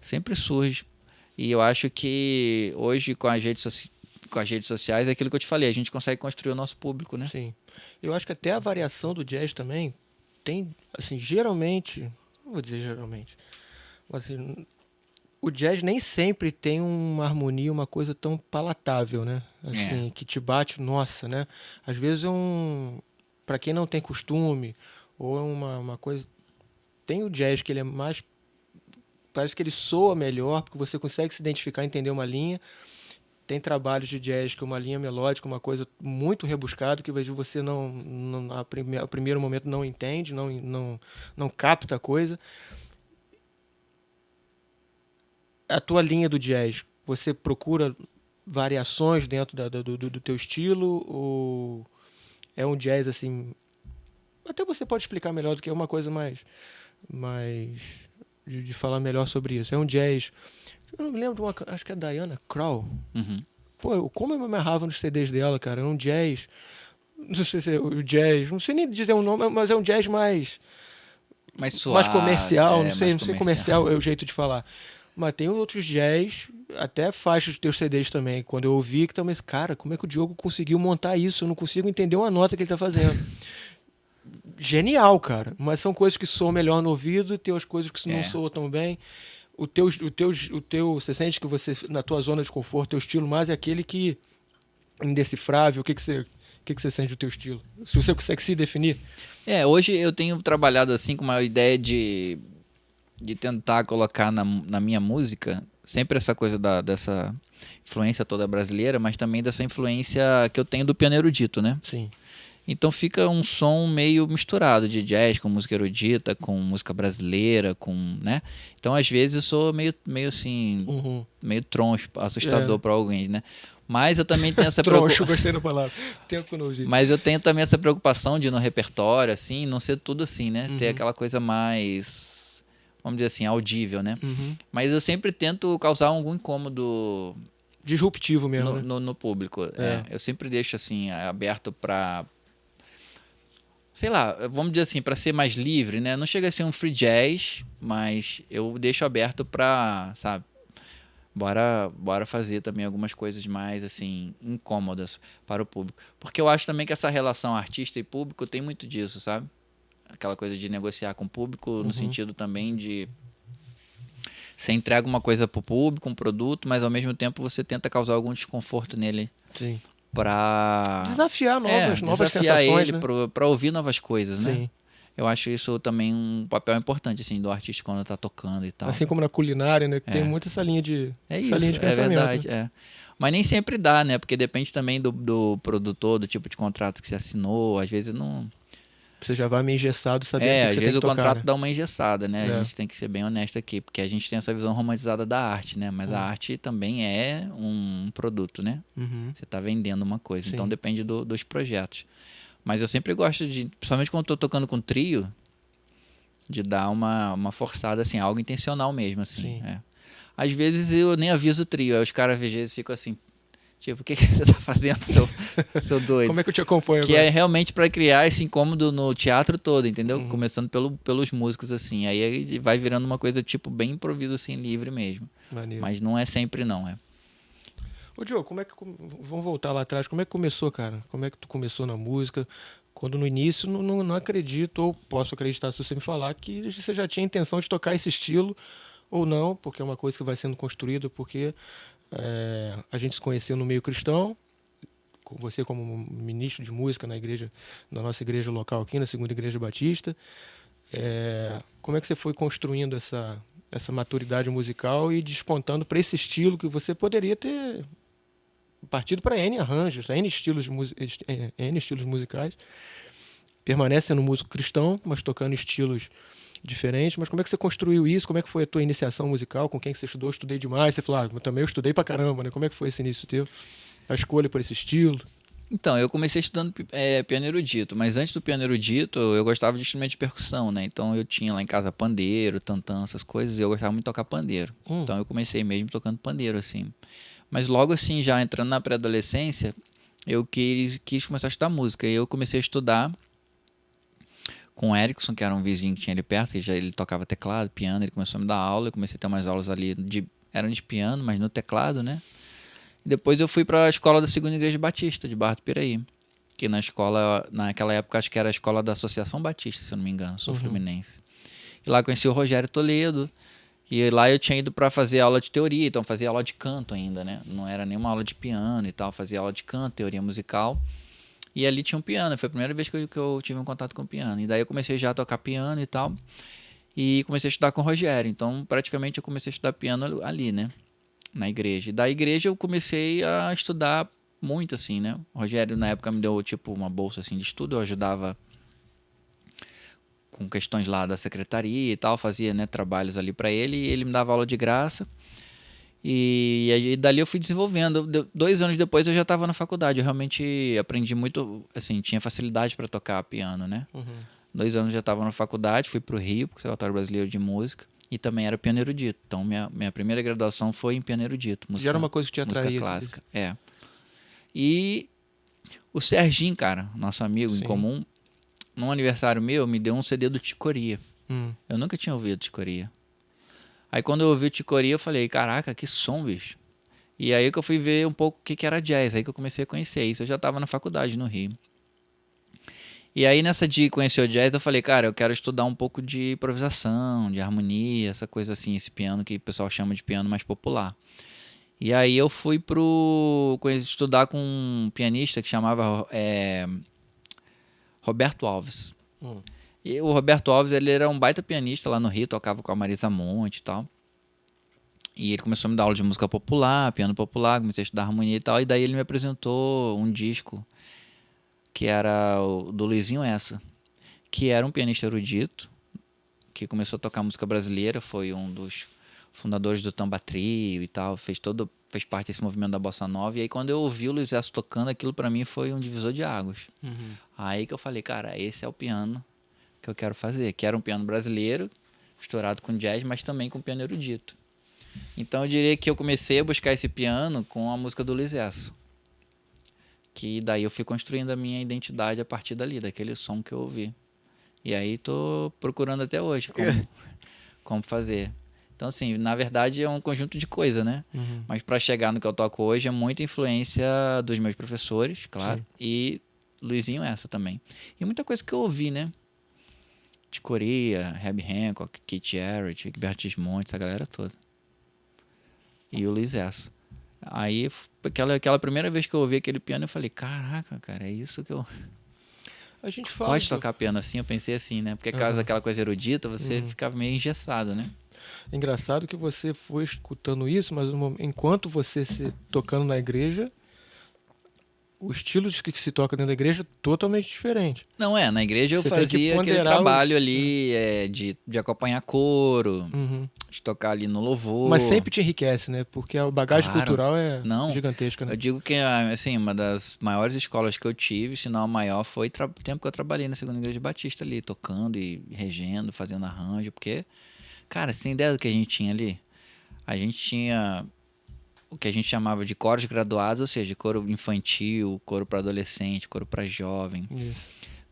Sempre surge. E eu acho que hoje com as redes sociais é aquilo que eu te falei, a gente consegue construir o nosso público, né? Sim. Eu acho que até a variação do jazz também tem, assim, geralmente, não vou dizer geralmente, mas assim, o jazz nem sempre tem uma harmonia, uma coisa tão palatável, né? Assim, que te bate, nossa, né? Às vezes para quem não tem costume, ou é uma coisa... Tem o jazz que ele é mais... Parece que ele soa melhor, porque você consegue se identificar, entender uma linha. Tem trabalhos de jazz que é uma linha melódica, uma coisa muito rebuscada, que você a primeiro momento não entende, não capta a coisa. A tua linha do jazz, você procura variações dentro do teu estilo, ou é um jazz assim... Até você pode explicar melhor do que é uma coisa mais de falar melhor sobre isso. É um jazz... Eu não me lembro de uma... Acho que é Diana Krall. Pô, como eu me amarrava nos CDs dela, cara. É um jazz... Não sei se é o jazz... Não sei nem dizer o nome, mas é um jazz mais suave, mais comercial. Não sei comercial. Comercial é o jeito de falar. Mas tem outros jazz, até faixas dos teus CDs também. Quando eu ouvi, que também... Cara, como é que o Diogo conseguiu montar isso? Eu não consigo entender uma nota que ele tá fazendo. Genial, cara. Mas são coisas que soam melhor no ouvido, tem as coisas que não soam tão bem. O teu, você sente que você, na tua zona de conforto, teu estilo mais é aquele que indecifrável. O que você sente do teu estilo? Se você consegue se definir? Hoje eu tenho trabalhado assim com uma ideia de tentar colocar na minha música sempre essa coisa dessa influência toda brasileira, mas também dessa influência que eu tenho do piano erudito, né? Sim. Então fica um som meio misturado de jazz com música erudita, com música brasileira, né? Então às vezes eu sou meio assim, meio troncho, assustador para alguém, né? Mas eu também tenho essa preocupação. Troncho, gostei da palavra. Mas eu tenho também essa preocupação de no repertório, assim, não ser tudo assim, né? Ter aquela coisa mais, vamos dizer assim, audível, né? Mas eu sempre tento causar algum incômodo disruptivo mesmo, no público. Eu sempre deixo assim aberto para, sei lá, vamos dizer assim, para ser mais livre, né? Não chega a ser um free jazz, mas eu deixo aberto para, sabe, bora fazer também algumas coisas mais assim incômodas para o público, porque eu acho também que essa relação artista e público tem muito disso, sabe? Aquela coisa de negociar com o público no sentido também de você entrega uma coisa pro público, um produto, mas ao mesmo tempo você tenta causar algum desconforto nele. Sim. Pra desafiar novas desafiar sensações, ele, né? pra ouvir novas coisas, Sim. né? Eu acho isso também um papel importante, assim, do artista quando tá tocando e tal. Assim como na culinária, né? Que tem muito essa linha de, linha de pensamento. É verdade, Mas nem sempre dá, né? Porque depende também do produtor, do tipo de contrato que você assinou. Às vezes não... Você já vai meio engessado sabendo o que às você vezes tem que o tocar, contrato né? dá uma engessada, né? A gente tem que ser bem honesto aqui, porque a gente tem essa visão romantizada da arte, né? Mas a arte também é um produto, né? Você tá vendendo uma coisa, Sim. então depende dos projetos. Mas eu sempre gosto de, principalmente quando eu tô tocando com trio, de dar uma forçada, assim, algo intencional mesmo, assim. Às vezes eu nem aviso o trio, aí os caras às vezes ficam assim, tipo, o que você tá fazendo, seu doido? Como é que eu te acompanho que agora? é realmente para criar esse incômodo no teatro todo, entendeu? Começando pelos músicos, assim. Aí vai virando uma coisa, tipo, bem improviso, assim, livre mesmo. Maneiro. Mas não é sempre, não. Ô, Diogo, vamos voltar lá atrás. Como é que começou, cara? Como é que tu começou na música? Quando no início não acredito, ou posso acreditar se você me falar, que você já tinha intenção de tocar esse estilo, ou não, porque é uma coisa que vai sendo construída, porque a gente se conheceu no meio cristão, com você como ministro de música na nossa igreja local aqui, na Segunda Igreja Batista. Como é que você foi construindo essa maturidade musical e despontando para esse estilo que você poderia ter partido para N arranjos, N estilos musicais? Permanece sendo músico cristão, mas tocando estilos diferentes. Mas como é que você construiu isso? Como é que foi a tua iniciação musical? Com quem que você estudou? Eu estudei demais. Você falou, também eu estudei pra caramba, né? Como é que foi esse início teu? A escolha por esse estilo? Então, eu comecei estudando piano erudito, mas antes do piano erudito, eu gostava de instrumento de percussão, né? Então eu tinha lá em casa pandeiro, tantã, essas coisas, e eu gostava muito de tocar pandeiro. Então eu comecei mesmo tocando pandeiro, assim. Mas logo assim, já entrando na pré-adolescência, eu quis começar a estudar música. E eu comecei a estudar com o Erickson, que era um vizinho que tinha ali perto, ele tocava teclado, piano, ele começou a me dar aula, eu comecei a ter umas aulas ali, eram de piano, mas no teclado, né? E depois eu fui para a escola da Segunda Igreja Batista, de Barra do Piraí, que naquela época, acho que era a escola da Associação Batista, se eu não me engano, sou fluminense. E lá conheci o Rogério Toledo, e lá eu tinha ido para fazer aula de teoria, então fazia aula de canto ainda, né? Não era nenhuma aula de piano e tal, fazia aula de canto, teoria musical. E ali tinha um piano, foi a primeira vez que eu tive um contato com o piano. E daí eu comecei já a tocar piano e tal, e comecei a estudar com o Rogério. Então, praticamente, eu comecei a estudar piano ali, né? Na igreja. E da igreja eu comecei a estudar muito, assim, né? O Rogério, na época, me deu, tipo, uma bolsa, assim, de estudo. Eu ajudava com questões lá da secretaria e tal, fazia, né, trabalhos ali para ele, e ele me dava aula de graça. E dali eu fui desenvolvendo. 2 anos depois eu já estava na faculdade. Eu realmente aprendi muito, assim, tinha facilidade para tocar piano, né? 2 anos já estava na faculdade, fui pro Rio, pro Conservatório Brasileiro de Música, e também era piano erudito. Então minha primeira graduação foi em piano erudito, música, já era uma coisa que te música atraía. clássica. E o Serginho, cara, nosso amigo em comum, num aniversário meu, me deu um CD do Ticoria. Eu nunca tinha ouvido Ticoria. Aí quando eu ouvi o Ticoria, eu falei, caraca, que som, bicho. E aí que eu fui ver um pouco o que era jazz, aí que eu comecei a conhecer isso. Eu já estava na faculdade no Rio. E aí nessa de conhecer o jazz, eu falei, cara, eu quero estudar um pouco de improvisação, de harmonia, essa coisa assim, esse piano que o pessoal chama de piano mais popular. E aí eu fui estudar com um pianista que chamava Roberto Alves. E o Roberto Alves, ele era um baita pianista lá no Rio, tocava com a Marisa Monte e tal. E ele começou a me dar aula de música popular, piano popular, comecei a estudar harmonia e tal. E daí ele me apresentou um disco que era o do Luizinho Essa, que era um pianista erudito, que começou a tocar música brasileira, foi um dos fundadores do Tamba Trio e tal, fez parte desse movimento da Bossa Nova. E aí quando eu ouvi o Luiz Essa tocando, aquilo pra mim foi um divisor de águas. Aí que eu falei, cara, esse é o piano que eu quero fazer, que era um piano brasileiro, misturado com jazz, mas também com piano erudito. Então eu diria que eu comecei a buscar esse piano com a música do Luiz Essa. Que daí eu fui construindo a minha identidade a partir dali, daquele som que eu ouvi. E aí tô procurando até hoje como fazer. Então, assim, na verdade é um conjunto de coisas, né? Mas para chegar no que eu toco hoje é muita influência dos meus professores, claro, e Luizinho Essa também. E muita coisa que eu ouvi, né? De Coreia, Herbie Hancock, Keith Jarrett, Gilberto Gismonti, essa galera toda. E o Luiz Essa. Aí, aquela primeira vez que eu ouvi aquele piano, eu falei, caraca, cara, é isso que eu... A gente fala... Pode tocar piano assim? Eu pensei assim, né? Porque caso aquela coisa erudita, você ficava meio engessado, né? É engraçado que você foi escutando isso, mas enquanto você se tocando na igreja, o estilo de que se toca dentro da igreja é totalmente diferente. Não na igreja eu Você tem que fazia aquele ponderar trabalho ali de acompanhar coro, de tocar ali no louvor. Mas sempre te enriquece, né? Porque a bagagem Claro. cultural é Não, gigantesca, né? eu digo que assim, uma das maiores escolas que eu tive, se não a maior, foi o tempo que eu trabalhei na Segunda Igreja Batista ali, tocando e regendo, fazendo arranjo, porque, cara, sem ideia do que a gente tinha ali, a gente tinha o que a gente chamava de coros graduados, ou seja, coro infantil, coro para adolescente, coro para jovem, Isso.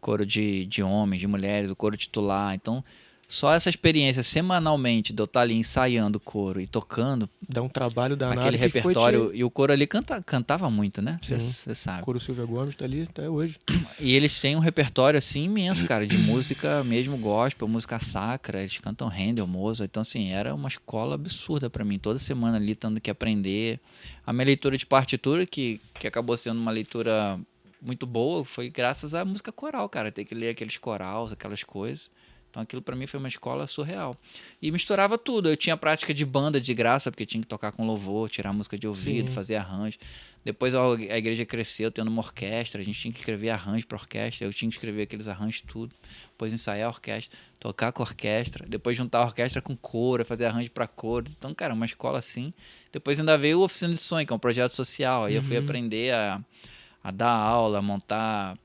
coro de homens, de mulheres, o coro titular. Então, só essa experiência semanalmente de eu estar ali ensaiando coro e tocando, Dá um trabalho danado. aquele que repertório, e o coro ali cantava muito, né? Sim. Você sabe. O Coro Silvia Gomes tá ali até hoje. E eles têm um repertório assim imenso, cara, de música mesmo gospel, música sacra, eles cantam Handel, Mozart, então assim, era uma escola absurda pra mim, toda semana ali tendo que aprender. A minha leitura de partitura, que acabou sendo uma leitura muito boa, foi graças à música coral, cara, ter que ler aqueles corais, aquelas coisas. Então aquilo pra mim foi uma escola surreal. E misturava tudo, eu tinha prática de banda de graça, porque tinha que tocar com louvor, tirar música de ouvido, fazer arranjo. Depois a igreja cresceu, tendo uma orquestra, a gente tinha que escrever arranjo para orquestra, eu tinha que escrever aqueles arranjos tudo, depois ensaiar a orquestra, tocar com a orquestra, depois juntar a orquestra com coro, fazer arranjo para coro. Então, cara, uma escola assim. Depois ainda veio o Oficina de Sonho, que é um projeto social, aí eu fui aprender a dar aula, a montar,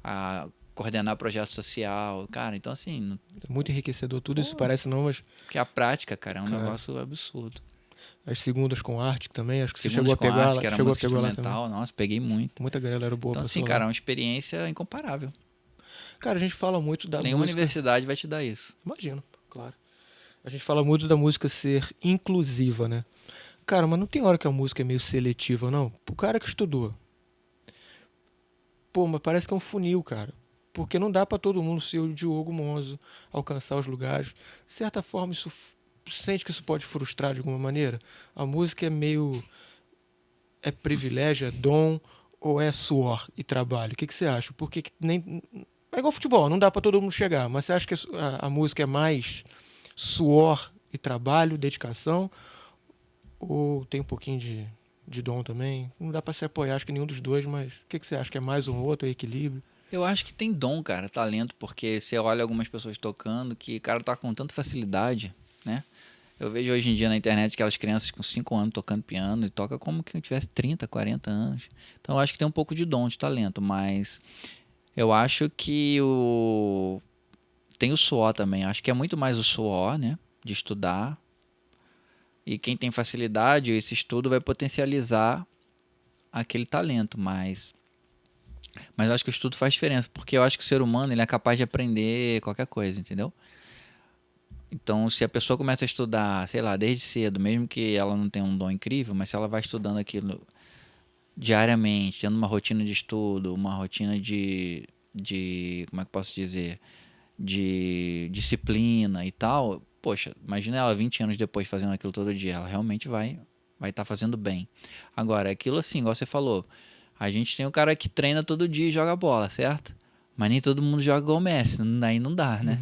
a coordenar projeto social, cara, então assim... É muito enriquecedor tudo isso, parece não, mas... Porque a prática, cara, é um negócio absurdo. As segundas com arte também, acho que você Segundas chegou a pegar arte, lá. que era chegou a música pegar lá instrumental, também. nossa, peguei muito. Muita galera boa Então pra assim, lá. cara, é uma experiência incomparável. Cara, a gente fala muito da Nenhuma música... universidade vai te dar isso. Imagino, claro. A gente fala muito da música ser inclusiva, né? Cara, mas não tem hora que a música é meio seletiva, não? Pro cara que estudou. Pô, mas parece que é um funil, cara. Porque não dá pra todo mundo ser o Diogo Monzo, alcançar os lugares. De certa forma, isso sente que isso pode frustrar de alguma maneira? A música é meio... É privilégio, é dom ou é suor e trabalho? O que você acha? Porque nem... É igual futebol, não dá pra todo mundo chegar. Mas você acha que a música é mais suor e trabalho, dedicação? Ou tem um pouquinho de dom também? Não dá pra se apoiar, acho que nenhum dos dois, mas o que você acha? Que é mais um ou outro, é equilíbrio? Eu acho que tem dom, cara, talento, porque você olha algumas pessoas tocando que, cara, tá com tanta facilidade, né? Eu vejo hoje em dia na internet aquelas crianças com 5 anos tocando piano e toca como que eu tivesse 30, 40 anos. Então eu acho que tem um pouco de dom, de talento, mas eu acho que tem o suor também. Acho que é muito mais o suor, né? De estudar. E quem tem facilidade, esse estudo vai potencializar aquele talento, mas eu acho que o estudo faz diferença, porque eu acho que o ser humano ele é capaz de aprender qualquer coisa, entendeu? Então, se a pessoa começa a estudar, sei lá, desde cedo, mesmo que ela não tenha um dom incrível, mas se ela vai estudando aquilo diariamente, tendo uma rotina de estudo, uma rotina como é que eu posso dizer, de disciplina e tal, poxa, imagina ela 20 anos depois fazendo aquilo todo dia, ela realmente vai estar fazendo bem. Agora, aquilo assim, igual você falou, a gente tem um cara que treina todo dia e joga bola, certo? Mas nem todo mundo joga igual o Messi, aí não dá, né?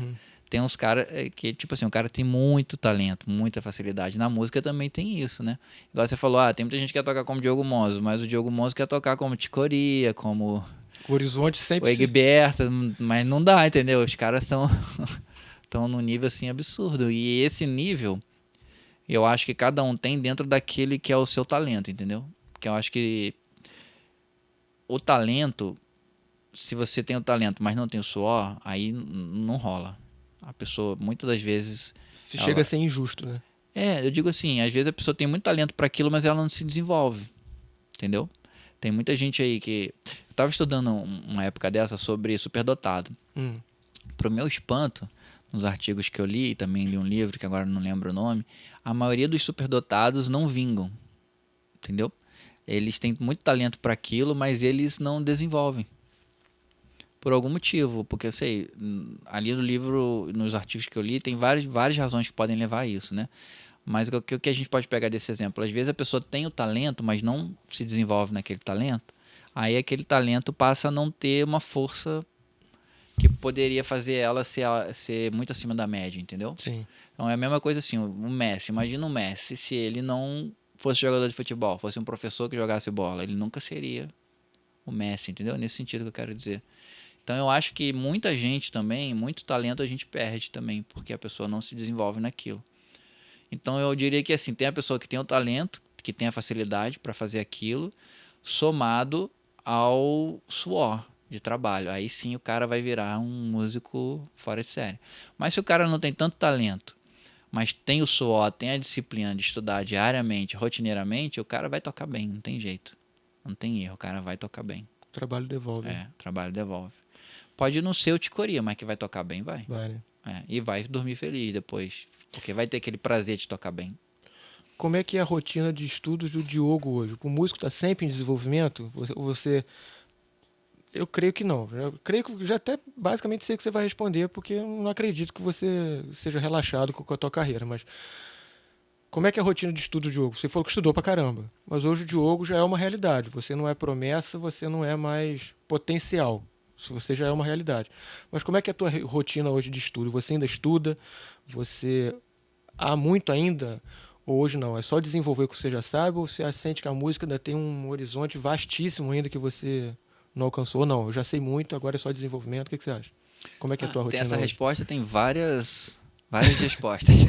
Tem uns caras que, tipo assim, o cara tem muito talento, muita facilidade. Na música também tem isso, né? Igual você falou, tem muita gente que quer tocar como Diogo Monzo, mas o Diogo Monzo quer tocar como Ticoria, como... O horizonte sempre... O Egberto, mas não dá, entendeu? Os caras estão num nível, assim, absurdo. E esse nível, eu acho que cada um tem dentro daquele que é o seu talento, entendeu? Porque eu acho que o talento, se você tem o talento, mas não tem o suor, aí não rola. A pessoa, muitas das vezes... Chega a ser injusto, né? Eu digo assim, às vezes a pessoa tem muito talento para aquilo, mas ela não se desenvolve, entendeu? Tem muita gente aí que... Eu tava estudando uma época dessa sobre superdotado. Pro meu espanto, nos artigos que eu li, e também li um livro, que agora não lembro o nome, a maioria dos superdotados não vingam, entendeu? Eles têm muito talento para aquilo, mas eles não desenvolvem. Por algum motivo, porque eu sei, ali no livro, nos artigos que eu li, tem várias razões que podem levar a isso, né? Mas o que a gente pode pegar desse exemplo? Às vezes a pessoa tem o talento, mas não se desenvolve naquele talento, aí aquele talento passa a não ter uma força poderia fazer ela ser muito acima da média, entendeu? Sim. Então é a mesma coisa assim, o Messi. Imagina o Messi se ele não fosse jogador de futebol, fosse um professor que jogasse bola. Ele nunca seria o Messi, entendeu? Nesse sentido que eu quero dizer. Então eu acho que muita gente também, muito talento a gente perde também, porque a pessoa não se desenvolve naquilo. Então eu diria que assim, tem a pessoa que tem o talento, que tem a facilidade para fazer aquilo, somado ao suor de trabalho. Aí sim o cara vai virar um músico fora de série. Mas se o cara não tem tanto talento, mas tem o suor, tem a disciplina de estudar diariamente, rotineiramente, o cara vai tocar bem, não tem jeito. Não tem erro, o cara vai tocar bem. O trabalho devolve. O trabalho devolve. Pode não ser o ticoria, mas que vai tocar bem, vai. Vai, né? E vai dormir feliz depois, porque vai ter aquele prazer de tocar bem. Como é que é a rotina de estudos do Diogo hoje? O músico está sempre em desenvolvimento? Você... Eu creio que não. Eu creio que já até basicamente sei que você vai responder, porque eu não acredito que você seja relaxado com a tua carreira. Mas como é que é a rotina de estudo do Diogo? Você falou que estudou pra caramba, mas hoje o Diogo já é uma realidade. Você não é promessa, você não é mais potencial. Você já é uma realidade. Mas como é que é a tua rotina hoje de estudo? Você ainda estuda? Você há muito ainda? Ou hoje não? É só desenvolver o que você já sabe? Ou você sente que a música ainda tem um horizonte vastíssimo ainda que você não alcançou? Não, eu já sei muito, agora é só desenvolvimento. O que você acha? Como é que é a tua Tem rotina essa hoje? resposta, tem várias respostas.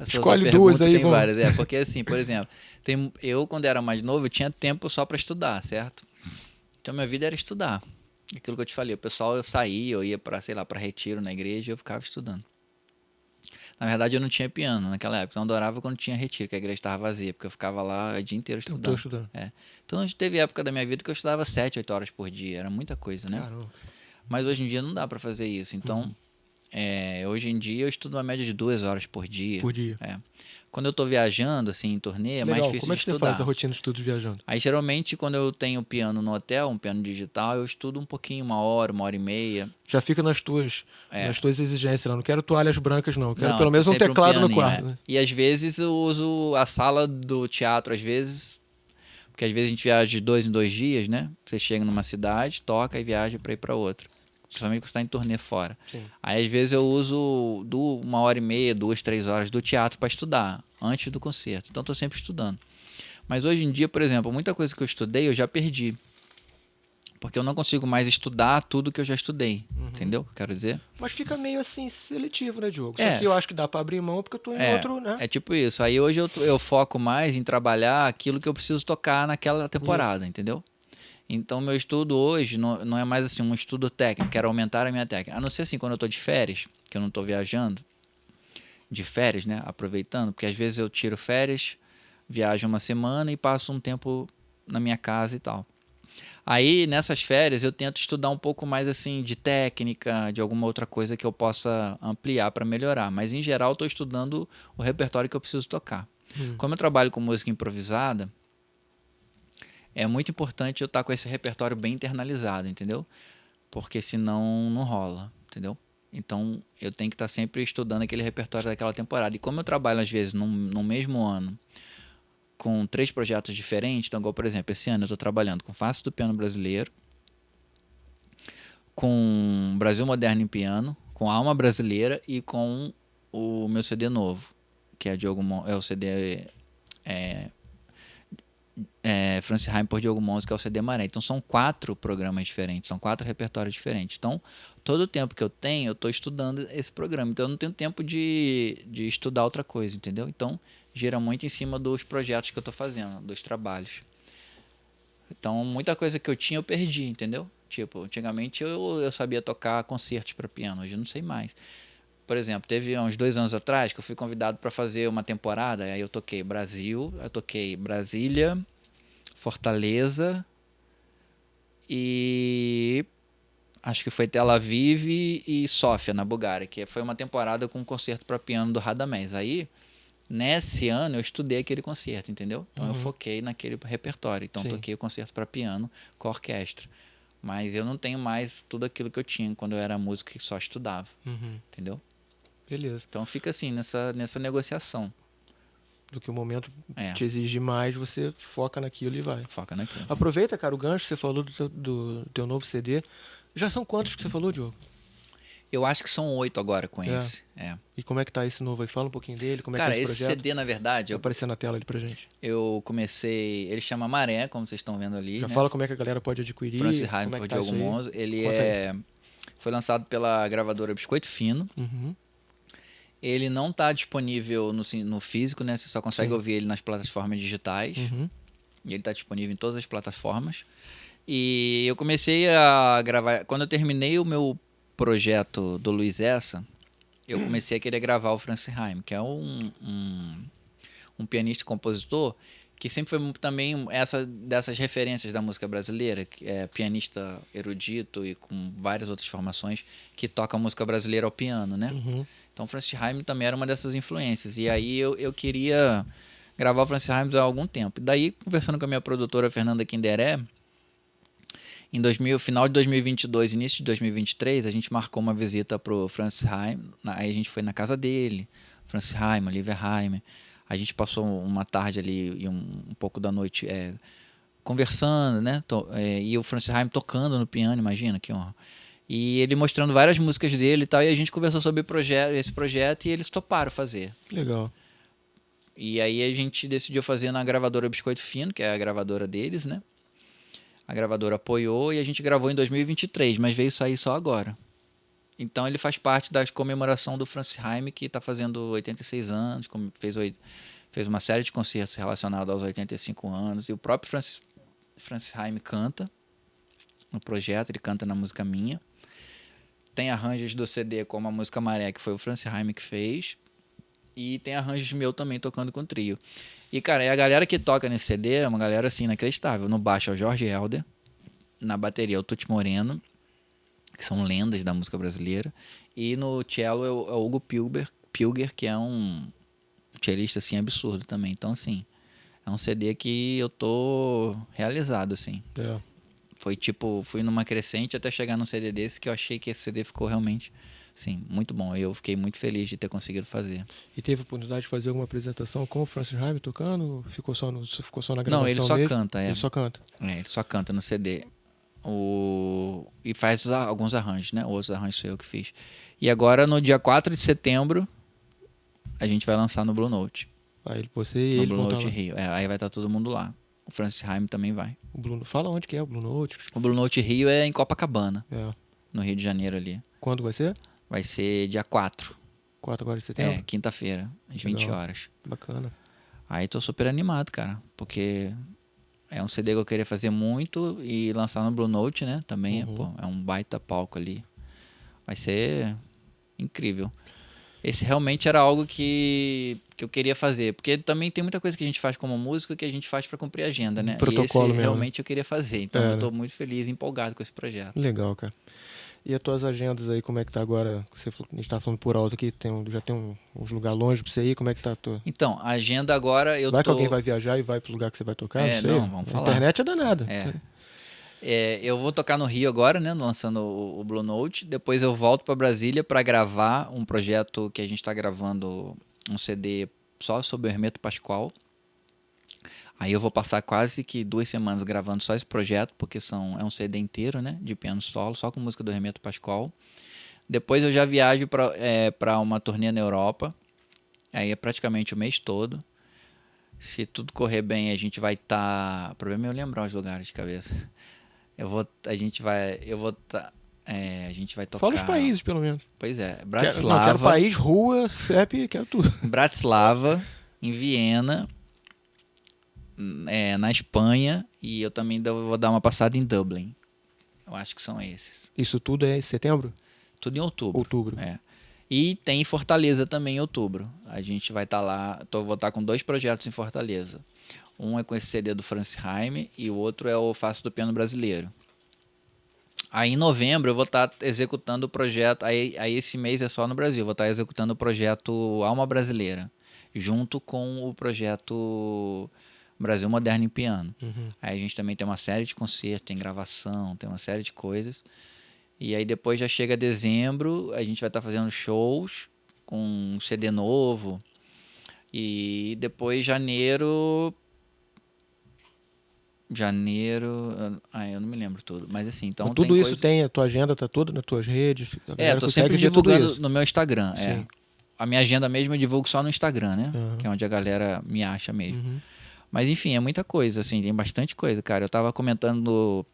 Escolhe duas aí, tem vamos. várias. Porque assim, por exemplo, eu quando era mais novo, eu tinha tempo só para estudar, certo? Então minha vida era estudar. Aquilo que eu te falei, o pessoal, eu saía, eu ia para, sei lá, para retiro na igreja e eu ficava estudando. Na verdade, eu não tinha piano naquela época, então eu adorava quando tinha retiro, que a igreja estava vazia, porque eu ficava lá o dia inteiro estudando. Estudando. Então teve época da minha vida que eu estudava 7, 8 horas por dia, era muita coisa, né? Caramba. Mas hoje em dia não dá para fazer isso, então hoje em dia eu estudo uma média de 2 horas por dia. Por dia. Quando eu tô viajando, assim, em turnê, é mais Legal. difícil Como é de que você estudar. faz a rotina de estudos viajando? Aí, geralmente, quando eu tenho piano no hotel, um piano digital, eu estudo um pouquinho, 1 hora e meia. Já fica nas tuas exigências, não quero toalhas brancas, não. Quero Não, pelo menos um sempre teclado no pianinho, quarto. Né? E às vezes eu uso a sala do teatro, às vezes, porque às vezes a gente viaja de 2 em 2 dias, né? Você chega numa cidade, toca e viaja para ir para outra. Principalmente quando você está em turnê fora. Sim. Aí às vezes eu uso 1 hora e meia, 2, 3 horas do teatro para estudar, antes do concerto. Então estou sempre estudando. Mas hoje em dia, por exemplo, muita coisa que eu estudei eu já perdi. Porque eu não consigo mais estudar tudo que eu já estudei. Entendeu o que eu quero dizer? Mas fica meio assim seletivo, né, Diogo? Isso É. aqui eu acho que dá para abrir mão porque eu tô em outro, né? É tipo isso. Aí hoje eu foco mais em trabalhar aquilo que eu preciso tocar naquela temporada, entendeu? Então meu estudo hoje não é mais assim um estudo técnico, quero aumentar a minha técnica. A não ser assim quando eu tô de férias, que eu não tô viajando, de férias, né? Aproveitando, porque às vezes eu tiro férias, viajo uma semana e passo um tempo na minha casa e tal. Aí, nessas férias, eu tento estudar um pouco mais assim de técnica, de alguma outra coisa que eu possa ampliar para melhorar. Mas, em geral, eu estou estudando o repertório que eu preciso tocar. Como eu trabalho com música improvisada, é muito importante eu estar com esse repertório bem internalizado, entendeu? Porque senão não rola, entendeu? Então, eu tenho que estar sempre estudando aquele repertório daquela temporada. E como eu trabalho, às vezes, no mesmo ano, com 3 projetos diferentes. Então, igual, por exemplo, esse ano eu estou trabalhando com Face do Piano Brasileiro, com Brasil Moderno em Piano, com Alma Brasileira e com o meu CD novo, que é o CD Francis Haim por Diogo Monzo, que é o CD Maré. Então, são 4 programas diferentes, são 4 repertórios diferentes. Então, todo o tempo que eu tenho, eu estou estudando esse programa. Então, eu não tenho tempo de estudar outra coisa, entendeu? Então, gira muito em cima dos projetos que eu estou fazendo, dos trabalhos. Então, muita coisa que eu tinha, eu perdi, entendeu? Tipo, antigamente eu sabia tocar concertos para piano, hoje eu não sei mais. Por exemplo, teve uns 2 anos atrás que eu fui convidado para fazer uma temporada, aí eu toquei Brasília, Fortaleza e acho que foi Tel Aviv e Sófia, na Bulgária, que foi uma temporada com um concerto para piano do Radamés. Aí, nesse ano, eu estudei aquele concerto, entendeu? Então, eu foquei naquele repertório. Então, toquei o concerto para piano com a orquestra. Mas eu não tenho mais tudo aquilo que eu tinha quando eu era músico que só estudava, entendeu? Beleza. Então, fica assim, nessa negociação. Do que o momento te exige mais, você foca naquilo e vai. Foca naquilo. Aproveita, cara, o gancho que você falou do teu novo CD. Já são quantos que você falou, Diogo? Eu acho que são 8 agora com esse. E como é que tá esse novo aí? Fala um pouquinho dele, como é que Cara, é esse esse projeto? CD, na verdade, Vai aparecer na tela ali pra gente. eu comecei... Ele chama Maré, como vocês estão vendo ali, Já né? fala como é que a galera pode adquirir, Francis Haim como é que por tá Diogo isso aí. Monzo. Ele Conta aí. foi lançado pela gravadora Biscoito Fino. Uhum. Ele não tá disponível no físico, né? Você só consegue Sim. ouvir ele nas plataformas digitais. Uhum. E ele tá disponível em todas as plataformas. E eu comecei a gravar... Quando eu terminei o meu projeto do Luiz Essa, eu comecei a querer gravar o Francis Haim, que é um pianista e compositor que sempre foi também dessas referências da música brasileira, que é pianista erudito e com várias outras formações que toca a música brasileira ao piano, né? Uhum. Então, Francis Haim também era uma dessas influências. E aí eu queria gravar o Francis Haim há algum tempo. E daí, conversando com a minha produtora, Fernanda Kinderé, final de 2022, início de 2023, a gente marcou uma visita pro Francis Haim. Aí a gente foi na casa dele, Francis Haim, Oliver Haim. A gente passou uma tarde ali e um pouco da noite conversando, né? E o Francis Haim tocando no piano, imagina que honra. E ele mostrando várias músicas dele e tal, e a gente conversou sobre esse projeto e eles toparam fazer. Legal. E aí a gente decidiu fazer na gravadora Biscoito Fino, que é a gravadora deles, né? A gravadora apoiou e a gente gravou em 2023, mas veio sair só agora. Então ele faz parte da comemoração do Francis Haim, que está fazendo 86 anos, fez uma série de concertos relacionados aos 85 anos, e o próprio Francis Haim canta no projeto, ele canta na música minha. Tem arranjos do CD como a música Maré, que foi o Francis Haim que fez. E tem arranjos meu também tocando com trio. E, cara, a galera que toca nesse CD é uma galera, assim, inacreditável. No baixo é o Jorge Helder. Na bateria é o Tuti Moreno, que são lendas da música brasileira. E no cello é o Hugo Pilger, que é um cellista, assim, absurdo também. Então, assim, é um CD que eu tô realizado, assim. Fui numa crescente até chegar num CD desse, que eu achei que esse CD ficou realmente, sim, muito bom. Eu fiquei muito feliz de ter conseguido fazer. E teve a oportunidade de fazer alguma apresentação com o Francis Haim tocando? Ficou só na gravação Não, ele só mesmo? canta, Ele só canta. Ele só canta no CD. E faz alguns arranjos, né? Outros arranjos sou eu que fiz. E agora, no dia 4 de setembro, a gente vai lançar no Blue Note. Aí você e no ele Blue vão Note estar lá. Rio. Aí vai estar todo mundo lá. O Francis Haim também vai. Fala onde que é o Blue Note. O Blue Note Rio é em Copacabana, É. no Rio de Janeiro ali. Quando vai ser? Vai ser dia 4. 4 agora de setembro? Quinta-feira, às 20 horas. Bacana. Aí tô super animado, cara, porque é um CD que eu queria fazer muito e lançar no Blue Note, né? Também é um baita palco ali. Vai ser incrível. Esse realmente era algo que eu queria fazer, porque também tem muita coisa que a gente faz como músico que a gente faz para cumprir a agenda, né? Protocolo e esse mesmo, realmente eu queria fazer, então eu tô né? muito feliz e empolgado com esse projeto. Legal, cara. E as tuas agendas aí, como é que tá agora? A gente tá falando por alto aqui, já tem uns lugares longe pra você ir, como é que tá a tua? Então, a agenda agora Vai que alguém vai viajar e vai pro lugar que você vai tocar? Não sei. Vamos falar. A internet é danada. Eu vou tocar no Rio agora, né? Lançando o Blue Note. Depois eu volto para Brasília para gravar um projeto que a gente está gravando, um CD só sobre o Hermeto Pascoal. Aí eu vou passar quase que 2 semanas gravando só esse projeto, porque é um CD inteiro, né? De piano solo, só com música do Hermeto Pascoal. Depois eu já viajo para uma turnê na Europa. Aí é praticamente o mês todo. Se tudo correr bem, a gente vai estar... O problema é eu lembrar os lugares de cabeça. A gente vai tocar... Fala os países, pelo menos. Pois é, Bratislava. Quero país, rua, CEP, quero tudo. Bratislava, em Viena, na Espanha, e eu também vou dar uma passada em Dublin. Eu acho que são esses. Isso tudo é em setembro? Tudo em outubro. Outubro. E tem Fortaleza também em outubro. A gente vai estar lá, vou estar com 2 projetos em Fortaleza. Um é com esse CD do Francis Haim e o outro é o Faço do Piano Brasileiro. Aí em novembro eu vou estar executando o projeto, aí esse mês é só no Brasil, eu vou estar executando o projeto Alma Brasileira, junto com o projeto Brasil Moderno em Piano. Aí a gente também tem uma série de concertos, tem gravação, tem uma série de coisas. E aí depois já chega dezembro, a gente vai estar fazendo shows com um CD novo. E depois janeiro Janeiro... eu não me lembro tudo. Mas assim, então tudo isso tem, a tua agenda tá toda nas tuas redes? Tô sempre divulgando no meu Instagram. A minha agenda mesmo eu divulgo só no Instagram, né? Que é onde a galera me acha mesmo. Mas enfim, é muita coisa, assim, tem bastante coisa, cara. Eu tava comentando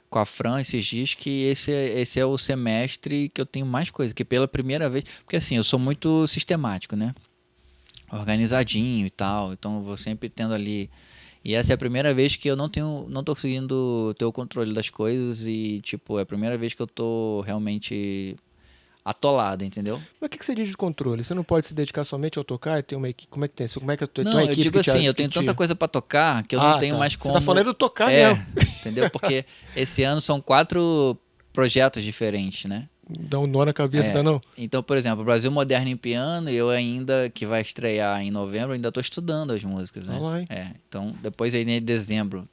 com a Fran esses dias que esse é o semestre que eu tenho mais coisa, que pela primeira vez... Porque assim, eu sou muito sistemático, né? Organizadinho e tal, então eu vou sempre tendo ali... E essa é a primeira vez que eu não tô conseguindo ter o controle das coisas e, tipo, é a primeira vez que eu tô realmente atolado, entendeu? Mas o que você diz de controle? Você não pode se dedicar somente ao tocar? Tem uma equipe, como é que tem? Como é que a tua Não, equipe eu digo assim, eu tenho tanta coisa pra tocar que eu não tenho mais como... Você tá falando de tocar mesmo. Entendeu? Porque esse ano são 4 projetos diferentes, né? Dá um nó na cabeça, dá não? Então, por exemplo, Brasil Moderno em Piano, eu ainda, que vai estrear em novembro, ainda tô estudando as músicas, né? Então, depois aí em dezembro,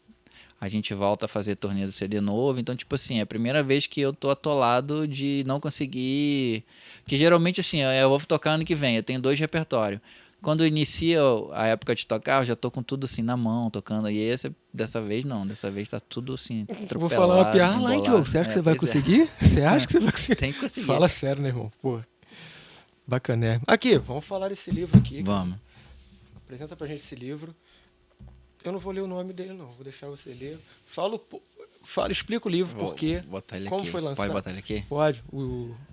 a gente volta a fazer turnê do CD novo. Então, tipo assim, é a primeira vez que eu tô atolado de não conseguir... Que geralmente, assim, eu vou tocar ano que vem, eu tenho 2 repertórios. Quando inicia a época de tocar, eu já tô com tudo assim na mão, tocando. E dessa vez não, dessa vez tá tudo assim, eu vou falar uma piada lá, hein, Diogo? Você acha que você vai conseguir? Você acha que você vai conseguir? Tem que conseguir. Fala sério, né, irmão? Pô, bacana. Aqui, vamos falar desse livro aqui. Vamos. Apresenta pra gente esse livro. Eu não vou ler o nome dele, não. Vou deixar você ler. Explica o livro, porque, como foi lançado. Pode botar ele aqui? Pode.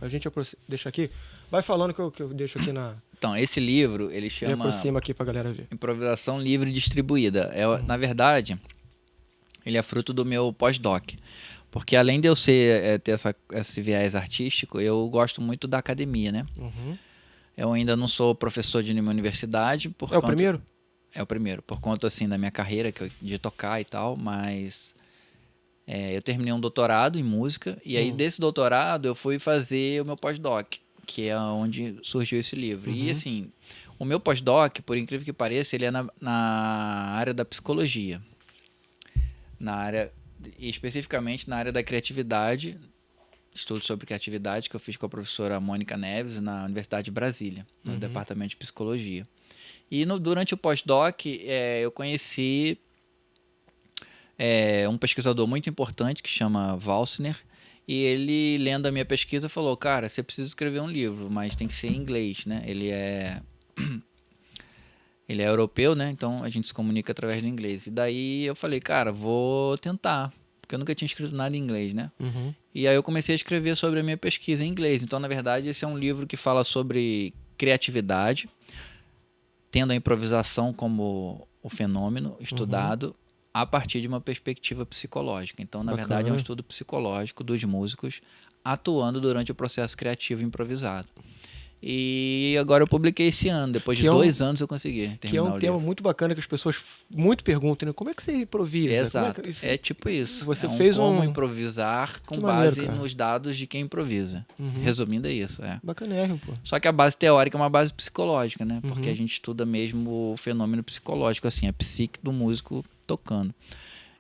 A gente deixa aqui. Vai falando que eu deixo aqui na... Então, esse livro, ele chama... aproxima aqui pra galera ver. Improvisação Livre Distribuída. Na verdade, ele é fruto do meu pós-doc. Porque além de eu ter esse viés artístico, eu gosto muito da academia, né? Eu ainda não sou professor de nenhuma universidade. O primeiro? É o primeiro. Por conta, assim, da minha carreira, de tocar e tal, mas... eu terminei um doutorado em música, e aí desse doutorado eu fui fazer o meu pós-doc, que é onde surgiu esse livro. E assim, o meu pós-doc, por incrível que pareça, ele é na área da psicologia. Especificamente na área da criatividade, estudo sobre criatividade, que eu fiz com a professora Mônica Neves na Universidade de Brasília, no departamento de psicologia. E durante o pós-doc, eu conheci um pesquisador muito importante que chama Walsner, e ele, lendo a minha pesquisa, falou, cara, você precisa escrever um livro, mas tem que ser em inglês, né? Ele é europeu, né? Então a gente se comunica através do inglês. E daí eu falei, cara, vou tentar, porque eu nunca tinha escrito nada em inglês, né? E aí eu comecei a escrever sobre a minha pesquisa em inglês. Então, na verdade, esse é um livro que fala sobre criatividade, tendo a improvisação como o fenômeno estudado a partir de uma perspectiva psicológica. Então, na verdade, é um estudo psicológico dos músicos atuando durante o processo criativo improvisado. E agora eu publiquei esse ano, depois de 2 anos eu consegui terminar o livro. Que é um tema muito bacana que as pessoas muito perguntam, né? Como é que você improvisa? Exato, é tipo isso. Você fez como improvisar com base nos dados de quem improvisa. Resumindo, é isso. Bacanérrimo, pô. Só que a base teórica é uma base psicológica, né? Porque a gente estuda mesmo o fenômeno psicológico, assim, a psique do músico tocando.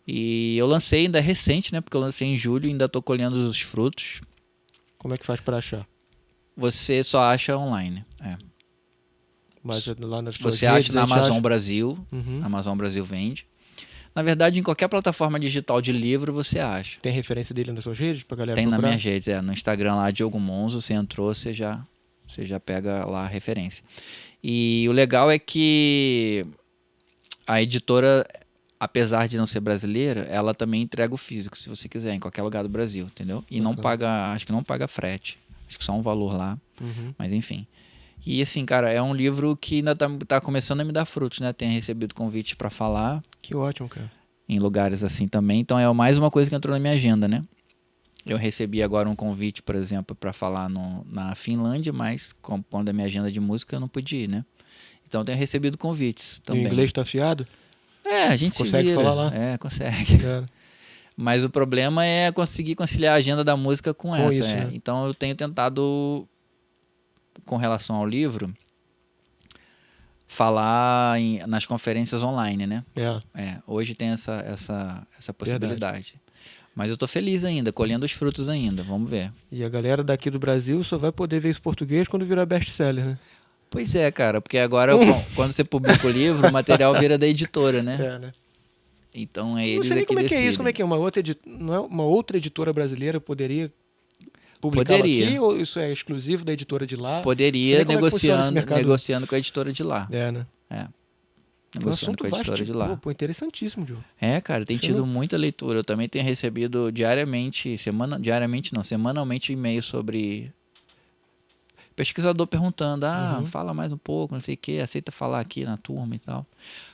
E eu lancei ainda recente, né? Porque eu lancei em julho e ainda tô colhendo os frutos. Como é que faz para achar? Você só acha online. Mas lá nas você acha na Amazon Brasil. A Amazon Brasil vende. Na verdade, em qualquer plataforma digital de livro você acha. Tem referência dele nas suas redes pra galera Tem procurar? nas minhas redes, no Instagram lá, Diogo Monzo, você entrou, você já pega lá a referência. E o legal é que a editora, apesar de não ser brasileira, ela também entrega o físico, se você quiser, em qualquer lugar do Brasil, entendeu? E não paga, acho que não paga frete. Acho que só um valor lá, mas enfim. E assim, cara, é um livro que ainda tá começando a me dar frutos, né? Tenho recebido convites para falar. Que ótimo, cara. Em lugares assim também. Então é mais uma coisa que entrou na minha agenda, né? Eu recebi agora um convite, por exemplo, para falar na Finlândia, mas quando a minha agenda de música eu não pude ir, né? Então eu tenho recebido convites também. E o inglês tá afiado? A gente consegue falar lá? Consegue. Mas o problema é conseguir conciliar a agenda da música com essa. Isso, né? Então eu tenho tentado, com relação ao livro, falar nas conferências online, né? Hoje tem essa possibilidade. Verdade. Mas eu tô feliz ainda, colhendo os frutos ainda. Vamos ver. E a galera daqui do Brasil só vai poder ver esse português quando virar best-seller, né? Pois é, cara, porque agora quando você publica o livro, o material vira da editora, né? Né? Então é Não eles sei nem que como é que é decidem. isso, como é que é? Não é uma outra editora brasileira poderia publicá-lo aqui ou isso é exclusivo da editora de lá? Não sei Poderia nem como é que funciona esse mercado. negociando com a editora de lá. Né? Que é um Negociando assunto com a editora vasto, de lá. pô, interessantíssimo, Diogo. Cara, tem tido muita leitura. Eu também tenho recebido semanalmente e-mails sobre pesquisador perguntando, fala mais um pouco, não sei o que, aceita falar aqui na turma e tal.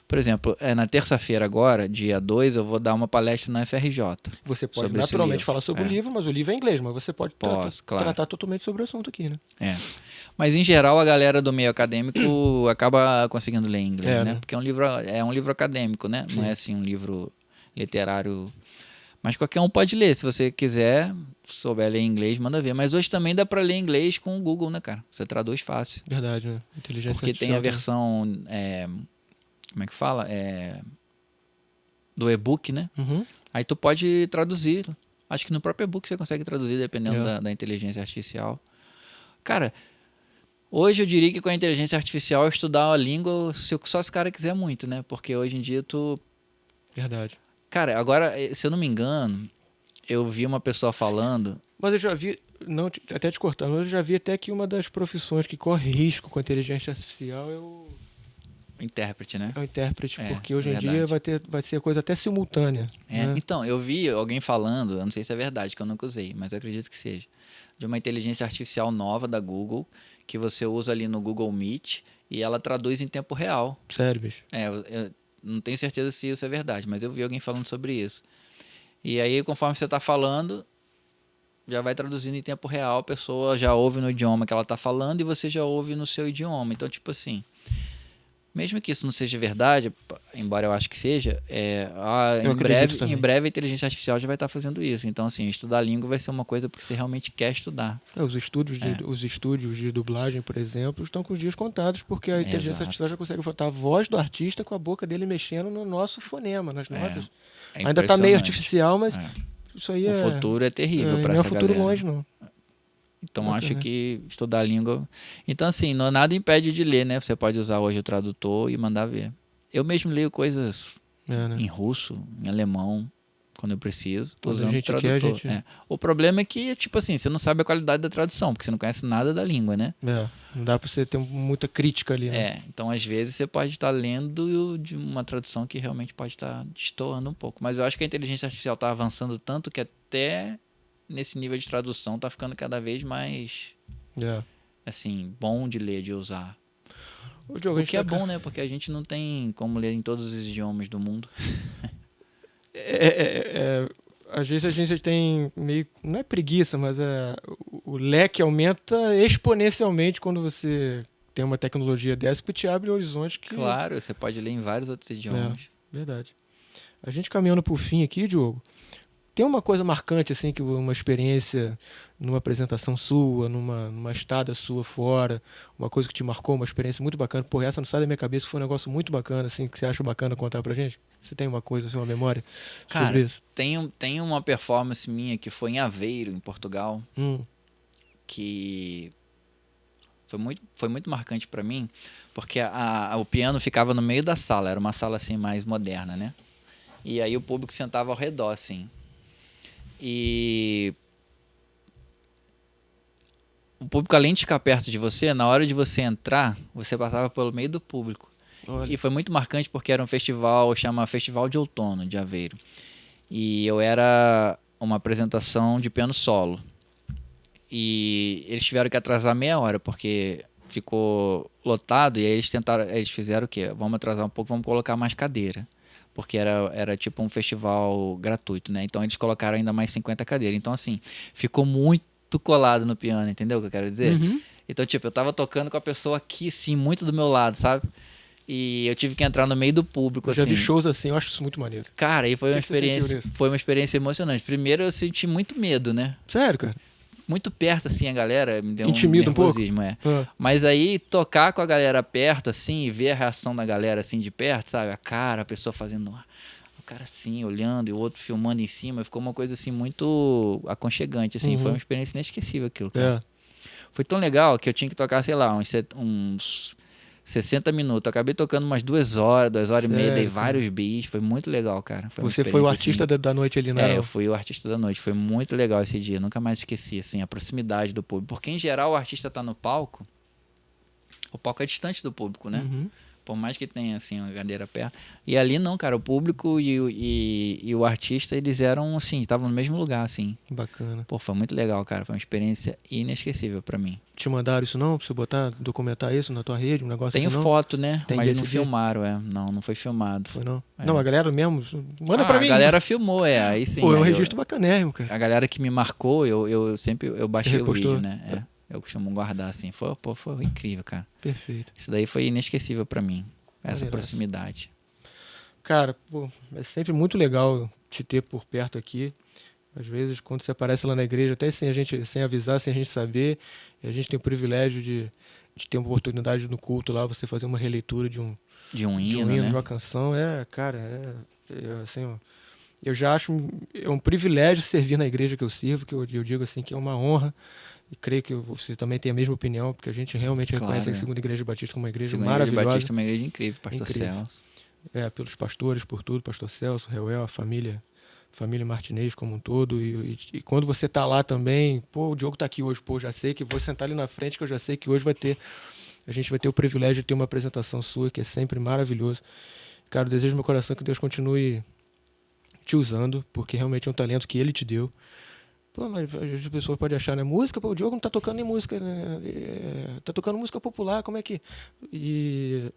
Por exemplo, na terça-feira agora, dia 2, eu vou dar uma palestra na FRJ. Você pode naturalmente falar sobre o livro, mas o livro é em inglês, mas você pode tratar totalmente sobre o assunto aqui, né? Mas em geral a galera do meio acadêmico acaba conseguindo ler em inglês, né? Porque é um livro acadêmico, né? Sim. Não é assim um livro literário. Mas qualquer um pode ler, se você quiser, souber ler em inglês, manda ver. Mas hoje também dá para ler em inglês com o Google, né, cara? Você traduz fácil. Verdade, né? Inteligência Porque tem a versão, como é que fala? Do e-book, né? Aí tu pode traduzir. Acho que no próprio e-book você consegue traduzir, dependendo da inteligência artificial. Cara, hoje eu diria que com a inteligência artificial é estudar a língua só se o cara quiser muito, né? Porque hoje em dia Verdade. Cara, agora, se eu não me engano, eu vi uma pessoa falando... Mas eu já vi, não, até te cortando, eu já vi até que uma das profissões que corre risco com a inteligência artificial é o... intérprete, né? É o intérprete, porque hoje em dia vai ser coisa até simultânea. Né? Então, eu vi alguém falando, eu não sei se é verdade, que eu nunca usei, mas eu acredito que seja, de uma inteligência artificial nova da Google, que você usa ali no Google Meet e ela traduz em tempo real. Sério, bicho? Eu não tenho certeza se isso é verdade, mas eu vi alguém falando sobre isso. E aí, conforme você está falando, já vai traduzindo em tempo real, a pessoa já ouve no idioma que ela está falando e você já ouve no seu idioma. Então, tipo assim, mesmo que isso não seja verdade, embora eu acho que seja, em breve a inteligência artificial já vai estar fazendo isso. Então, assim, estudar a língua vai ser uma coisa porque você realmente quer estudar. Os estúdios de dublagem, por exemplo, estão com os dias contados, porque a inteligência artificial já consegue botar a voz do artista com a boca dele mexendo no nosso fonema, nas nossas. Ainda está meio artificial, mas isso aí o futuro é terrível para essa galera. Não é um futuro longe, não. Então, acho que estudar a língua... Então, assim, nada impede de ler, né? Você pode usar hoje o tradutor e mandar ver. Eu mesmo leio coisas em russo, em alemão, quando eu preciso, usando o tradutor. O problema é que, tipo assim, você não sabe a qualidade da tradução, porque você não conhece nada da língua, né? Não dá pra você ter muita crítica ali, né? Então, às vezes, você pode estar lendo de uma tradução que realmente pode estar destoando um pouco. Mas eu acho que a inteligência artificial está avançando tanto que até... nesse nível de tradução tá ficando cada vez mais assim, bom de ler, de usar. O que é bom, né? Porque a gente não tem como ler em todos os idiomas do mundo. Às vezes a gente tem meio... Não é preguiça, mas o leque aumenta exponencialmente quando você tem uma tecnologia dessa que te abre horizontes que... Claro, você pode ler em vários outros idiomas. Verdade. A gente caminhando pro fim aqui, Diogo, tem uma coisa marcante, assim, que uma experiência numa apresentação sua, numa estada sua fora, uma coisa que te marcou, uma experiência muito bacana. Pô, essa não sai da minha cabeça, foi um negócio muito bacana, assim, que você acha bacana contar pra gente? Você tem uma coisa, assim, uma memória sobre isso? Tem uma performance minha que foi em Aveiro, em Portugal, que foi muito marcante pra mim, porque o piano ficava no meio da sala, era uma sala, assim, mais moderna, né? E aí o público sentava ao redor, assim. E o público, além de ficar perto de você, na hora de você entrar, você passava pelo meio do público. Olha. E foi muito marcante porque era um festival, chama Festival de Outono, de Aveiro. E eu era uma apresentação de piano solo. E eles tiveram que atrasar meia hora, porque ficou lotado, e aí eles fizeram o quê? Vamos atrasar um pouco, vamos colocar mais cadeira. Porque era tipo um festival gratuito, né? Então eles colocaram ainda mais 50 cadeiras. Então, assim, ficou muito colado no piano, entendeu o que eu quero dizer? Então, tipo, eu tava tocando com a pessoa aqui, assim, muito do meu lado, sabe? E eu tive que entrar no meio do público, assim. Já vi shows assim, eu acho isso muito maneiro. Cara, e foi uma experiência emocionante. Primeiro, eu senti muito medo, né? Sério, cara? Muito perto, assim, a galera me deu Intimida um nervosismo, Mas aí, tocar com a galera perto, assim, e ver a reação da galera, assim, de perto, sabe? A pessoa fazendo... O cara, assim, olhando, e o outro filmando em cima. Ficou uma coisa, assim, muito aconchegante, assim. Foi uma experiência inesquecível aquilo, cara. Foi tão legal que eu tinha que tocar, sei lá, uns 60 minutos. Eu acabei tocando umas 2 horas, 2 horas e meia, dei Sério, cara? vários bis. Foi muito legal, cara. Foi uma Você foi o experiência, artista assim. da noite ali, não era? Eu fui o artista da noite. Foi muito legal esse dia. Nunca mais esqueci, assim, a proximidade do público. Porque, em geral, o artista tá no palco, o palco é distante do público, né? Uhum. Por mais que tenha, assim, uma cadeira perto. E ali não, cara. O público e o artista, eles eram, assim, estavam no mesmo lugar, assim. Bacana. Pô, foi muito legal, cara. Foi uma experiência inesquecível pra mim. Te mandaram isso não? Pra você botar, documentar isso na tua rede, um negócio Tenho assim não? foto, né? Tem Mas desse não dia? filmaram, Não, não foi filmado. Foi não? É. Não, a galera mesmo, manda pra A mim. galera filmou, aí sim. Pô, é um aí registro bacanérrimo, cara. a galera que me marcou, eu sempre baixei o repostou? vídeo, né? Eu costumo guardar, assim. Foi incrível, cara. Perfeito. Isso daí foi inesquecível pra mim. Essa Maneiraço. proximidade. Cara, pô, é sempre muito legal te ter por perto aqui. Às vezes, quando você aparece lá na igreja, até sem avisar, sem a gente saber, e a gente tem o privilégio de ter uma oportunidade no culto lá, você fazer uma releitura de um De um hino, hino, né? de uma canção. Cara, assim, ó, eu já acho é um privilégio servir na igreja que eu sirvo, que eu digo assim que é uma honra. E creio que você também tem a mesma opinião, porque a gente realmente reconhece a Claro. Segunda Igreja Batista como uma igreja Segunda Igreja maravilhosa. Batista é uma igreja incrível, Pastor Incrível. Celso. Pelos pastores, por tudo, Pastor Celso, Reuel, a família Martinez como um todo. E quando você tá lá também, pô, o Diogo tá aqui hoje, pô, já sei que vou sentar ali na frente, que eu já sei que hoje a gente vai ter o privilégio de ter uma apresentação sua, que é sempre maravilhoso. Cara, eu desejo no meu coração que Deus continue te usando, porque realmente é um talento que Ele te deu. Pô, mas as pessoas podem achar, né? Música, pô, o Diogo não tá tocando em música, né? Tá tocando música popular, como é que... E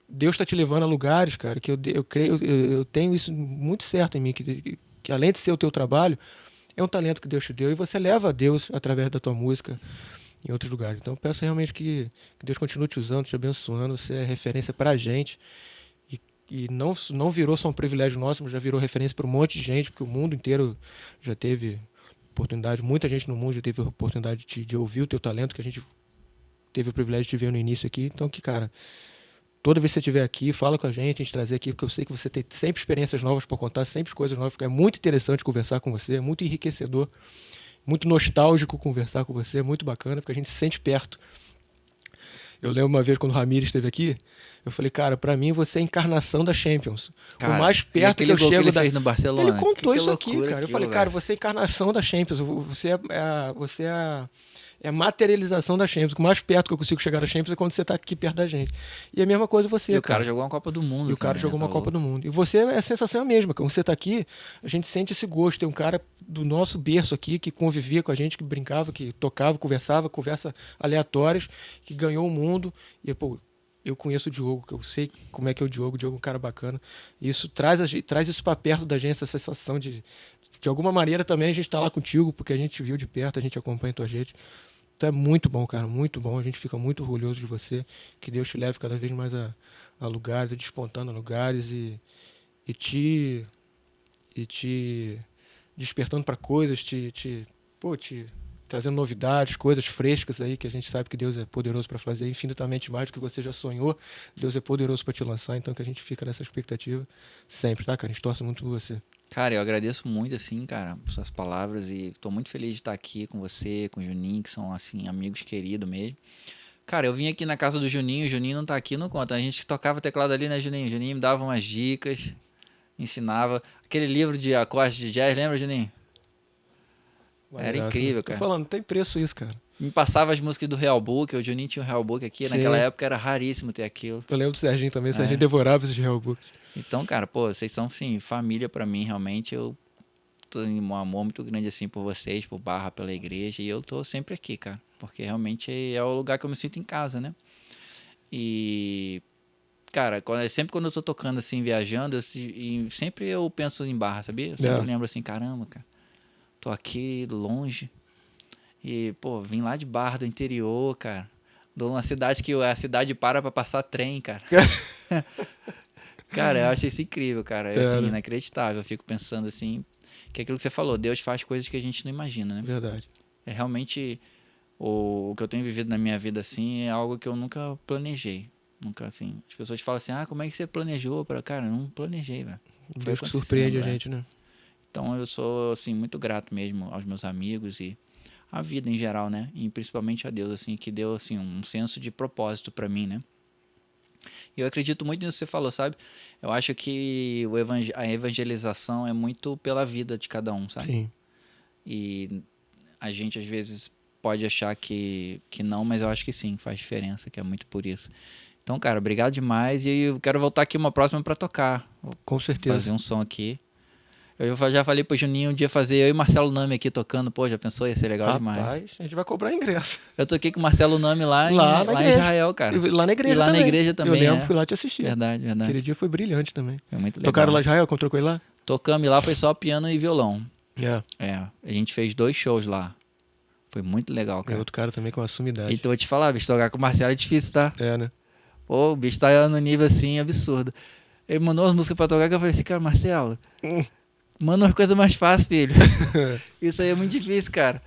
Deus tá te levando a lugares, cara, que eu creio, eu tenho isso muito certo em mim, que além de ser o teu trabalho, é um talento que Deus te deu e você leva a Deus através da tua música em outros lugares. Então eu peço realmente que Deus continue te usando, te abençoando, você é referência pra gente. E não virou só um privilégio nosso, mas já virou referência para um monte de gente, porque o mundo inteiro já teve oportunidade, muita gente no mundo já teve a oportunidade de ouvir o teu talento, que a gente teve o privilégio de te ver no início aqui. Então, cara, toda vez que você estiver aqui, fala com a gente trazer aqui, porque eu sei que você tem sempre experiências novas para contar, sempre coisas novas, porque é muito interessante conversar com você, é muito enriquecedor, muito nostálgico conversar com você, é muito bacana, porque a gente se sente perto. Eu lembro uma vez quando o Ramires esteve aqui, eu falei, cara, pra mim você é a encarnação da Champions. Cara, o mais perto que eu gol chego que ele fez no Barcelona. Ele contou isso aqui, loucura cara. Eu aquilo, falei, cara, velho. você é a encarnação da Champions. Você é a materialização da Champions. O mais perto que eu consigo chegar da Champions é quando você tá aqui perto da gente. E a mesma coisa você, E o cara jogou uma Copa do Mundo. E o cara também, jogou né? uma Copa do Mundo. E você, a sensação é a mesma. Quando você tá aqui, a gente sente esse gosto. Tem um cara do nosso berço aqui que convivia com a gente, que brincava, que tocava, conversa aleatórias, que ganhou o mundo. E, pô, eu conheço o Diogo, que eu sei como é que é o Diogo é um cara bacana. E isso traz isso para perto da gente, essa sensação de alguma maneira também a gente tá lá contigo, porque a gente viu de perto, a gente acompanha a tua gente. Então é muito bom, cara, muito bom. A gente fica muito orgulhoso de você. Que Deus te leve cada vez mais a lugares, despontando a lugares e te despertando para coisas, te trazendo novidades, coisas frescas aí, que a gente sabe que Deus é poderoso para fazer infinitamente mais do que você já sonhou. Deus é poderoso para te lançar, então que a gente fica nessa expectativa sempre, tá, cara? A gente torce muito por você. Cara, eu agradeço muito, assim, cara, por suas palavras e tô muito feliz de estar aqui com você, com o Juninho, que são, assim, amigos queridos mesmo. Cara, eu vim aqui na casa do Juninho, o Juninho não tá aqui, não conta. A gente tocava teclado ali, né, Juninho? O Juninho me dava umas dicas, ensinava. Aquele livro de acordes de jazz, lembra, Juninho? Era incrível, cara. Tô falando, não tem preço isso, cara. Me passava as músicas do Real Book, o Juninho tinha um Real Book aqui, Sim. naquela época era raríssimo ter aquilo. Eu lembro do Serginho também, o Serginho devorava esses Real Books. Então, cara, pô, vocês são, assim, família pra mim, realmente. Eu tô em um amor muito grande, assim, por vocês, por Barra, pela igreja, e eu tô sempre aqui, cara, porque realmente é o lugar que eu me sinto em casa, né? E, cara, sempre quando eu tô tocando, assim, viajando, sempre eu penso em Barra, sabia? Eu sempre lembro assim, caramba, cara, tô aqui longe e, pô, vim lá de Barra, do interior, cara, de uma cidade que a cidade para pra passar trem, cara. Cara, eu acho isso incrível, cara, assim, inacreditável. Eu fico pensando, assim, que é aquilo que você falou, Deus faz coisas que a gente não imagina, né? Verdade. É realmente o que eu tenho vivido na minha vida, assim, é algo que eu nunca planejei. Nunca, assim. As pessoas falam assim, como é que você planejou? Cara, eu não planejei, velho. Deus que surpreende a gente, né? Então eu sou, assim, muito grato mesmo aos meus amigos e à vida em geral, né? E principalmente a Deus, assim, que deu, assim, um senso de propósito pra mim, né? E eu acredito muito nisso que você falou, sabe? Eu acho que a evangelização é muito pela vida de cada um, sabe? Sim. E a gente, às vezes, pode achar que não, mas eu acho que sim, faz diferença, que é muito por isso. Então, cara, obrigado demais. E eu quero voltar aqui uma próxima pra tocar. Vou Com certeza. fazer um som aqui. Eu já falei pro Juninho um dia fazer eu e Marcelo Nami aqui tocando. Pô, já pensou? Ia ser legal demais. Rapaz, a gente vai cobrar ingresso. Eu toquei com o Marcelo Nami lá em Israel, cara. Lá na igreja e lá também. na igreja também. Eu lembro, fui lá te assistir. Verdade. Aquele dia foi brilhante também. Foi muito legal. Tocaram lá em Israel, encontrou com ele lá? Tocamos e lá foi só piano e violão. É. A gente fez 2 shows lá. Foi muito legal, É cara. outro cara também com uma sumidade. Então, vou te falar, bicho, tocar com o Marcelo é difícil, tá? É, né? Pô, o bicho tá no nível assim, absurdo. Ele mandou as músicas pra tocar que eu falei assim, cara, Marcelo, manda uma coisa mais fácil, filho. Isso aí é muito difícil, cara.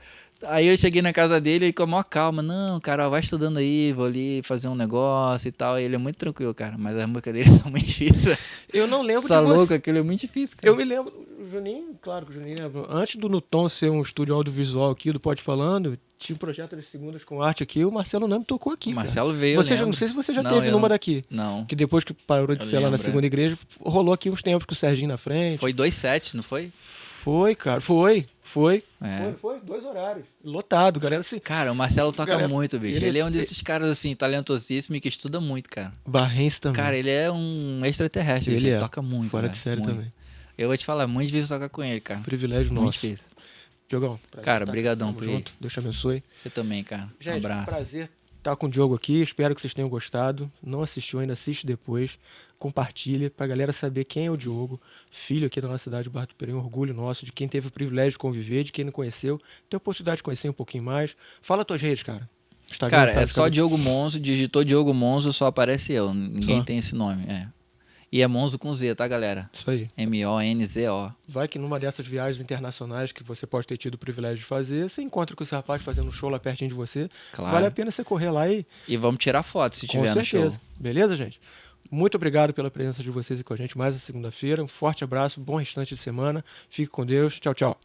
Aí eu cheguei na casa dele e com a maior calma. Não, cara, ó, vai estudando aí, vou ali fazer um negócio e tal. E ele é muito tranquilo, cara. Mas as músicas dele são muito difíceis. Eu não lembro Tá de louco? você. Aquilo é muito difícil, cara. Eu me lembro, o Juninho, claro que o Juninho lembra. Antes do Nuton ser um estúdio audiovisual aqui do Pode Falando, tinha um projeto das segundas com arte aqui, o Marcelo Nami tocou aqui. O Marcelo cara. veio, Não sei se você já Não, teve eu numa não- daqui. Não. Que depois que parou de Eu ser lá na lembro, segunda igreja, rolou aqui uns tempos com o Serginho na frente. Foi 2 sets, não foi? Foi, cara, foi. É. Foi, 2 horários. Lotado, galera. Assim, Cara, o Marcelo toca Cara, muito, bicho. ele- Ele é um desses caras, assim, talentosíssimo e que estuda muito, cara. Barrense também. Cara, ele é um extraterrestre, bicho. Ele Ele é. toca muito, Fora de velho, série muito. também. Eu vou te falar, é muito difícil tocar com ele, cara. Privilégio Muito nosso. difícil. Diogão, prazer Cara, estar aqui. brigadão Tamo por ir. junto. Deus te abençoe. Você também, cara. Gente, um abraço. prazer estar com o Diogo aqui. Espero que vocês tenham gostado. Não assistiu ainda, assiste depois. Compartilha pra galera saber quem é o Diogo, filho aqui da nossa cidade de Barra do Pera, um orgulho nosso, de quem teve o privilégio de conviver, de quem não conheceu, ter a oportunidade de conhecer um pouquinho mais. Fala tuas redes, cara. Instagram, Cara, é sabe, só sabe? Diogo Monzo, digitou Diogo Monzo, só aparece eu. Ninguém Só. tem esse nome, E é Monzo com Z, tá, galera? Isso aí. M-O-N-Z-O. Vai que numa dessas viagens internacionais que você pode ter tido o privilégio de fazer, você encontra com esse rapaz fazendo um show lá pertinho de você. Claro. Vale a pena você correr lá e E vamos tirar foto se com tiver no certeza. show. Beleza, gente? Muito obrigado pela presença de vocês e com a gente mais essa segunda-feira. Um forte abraço, bom restante de semana. Fique com Deus. Tchau, tchau.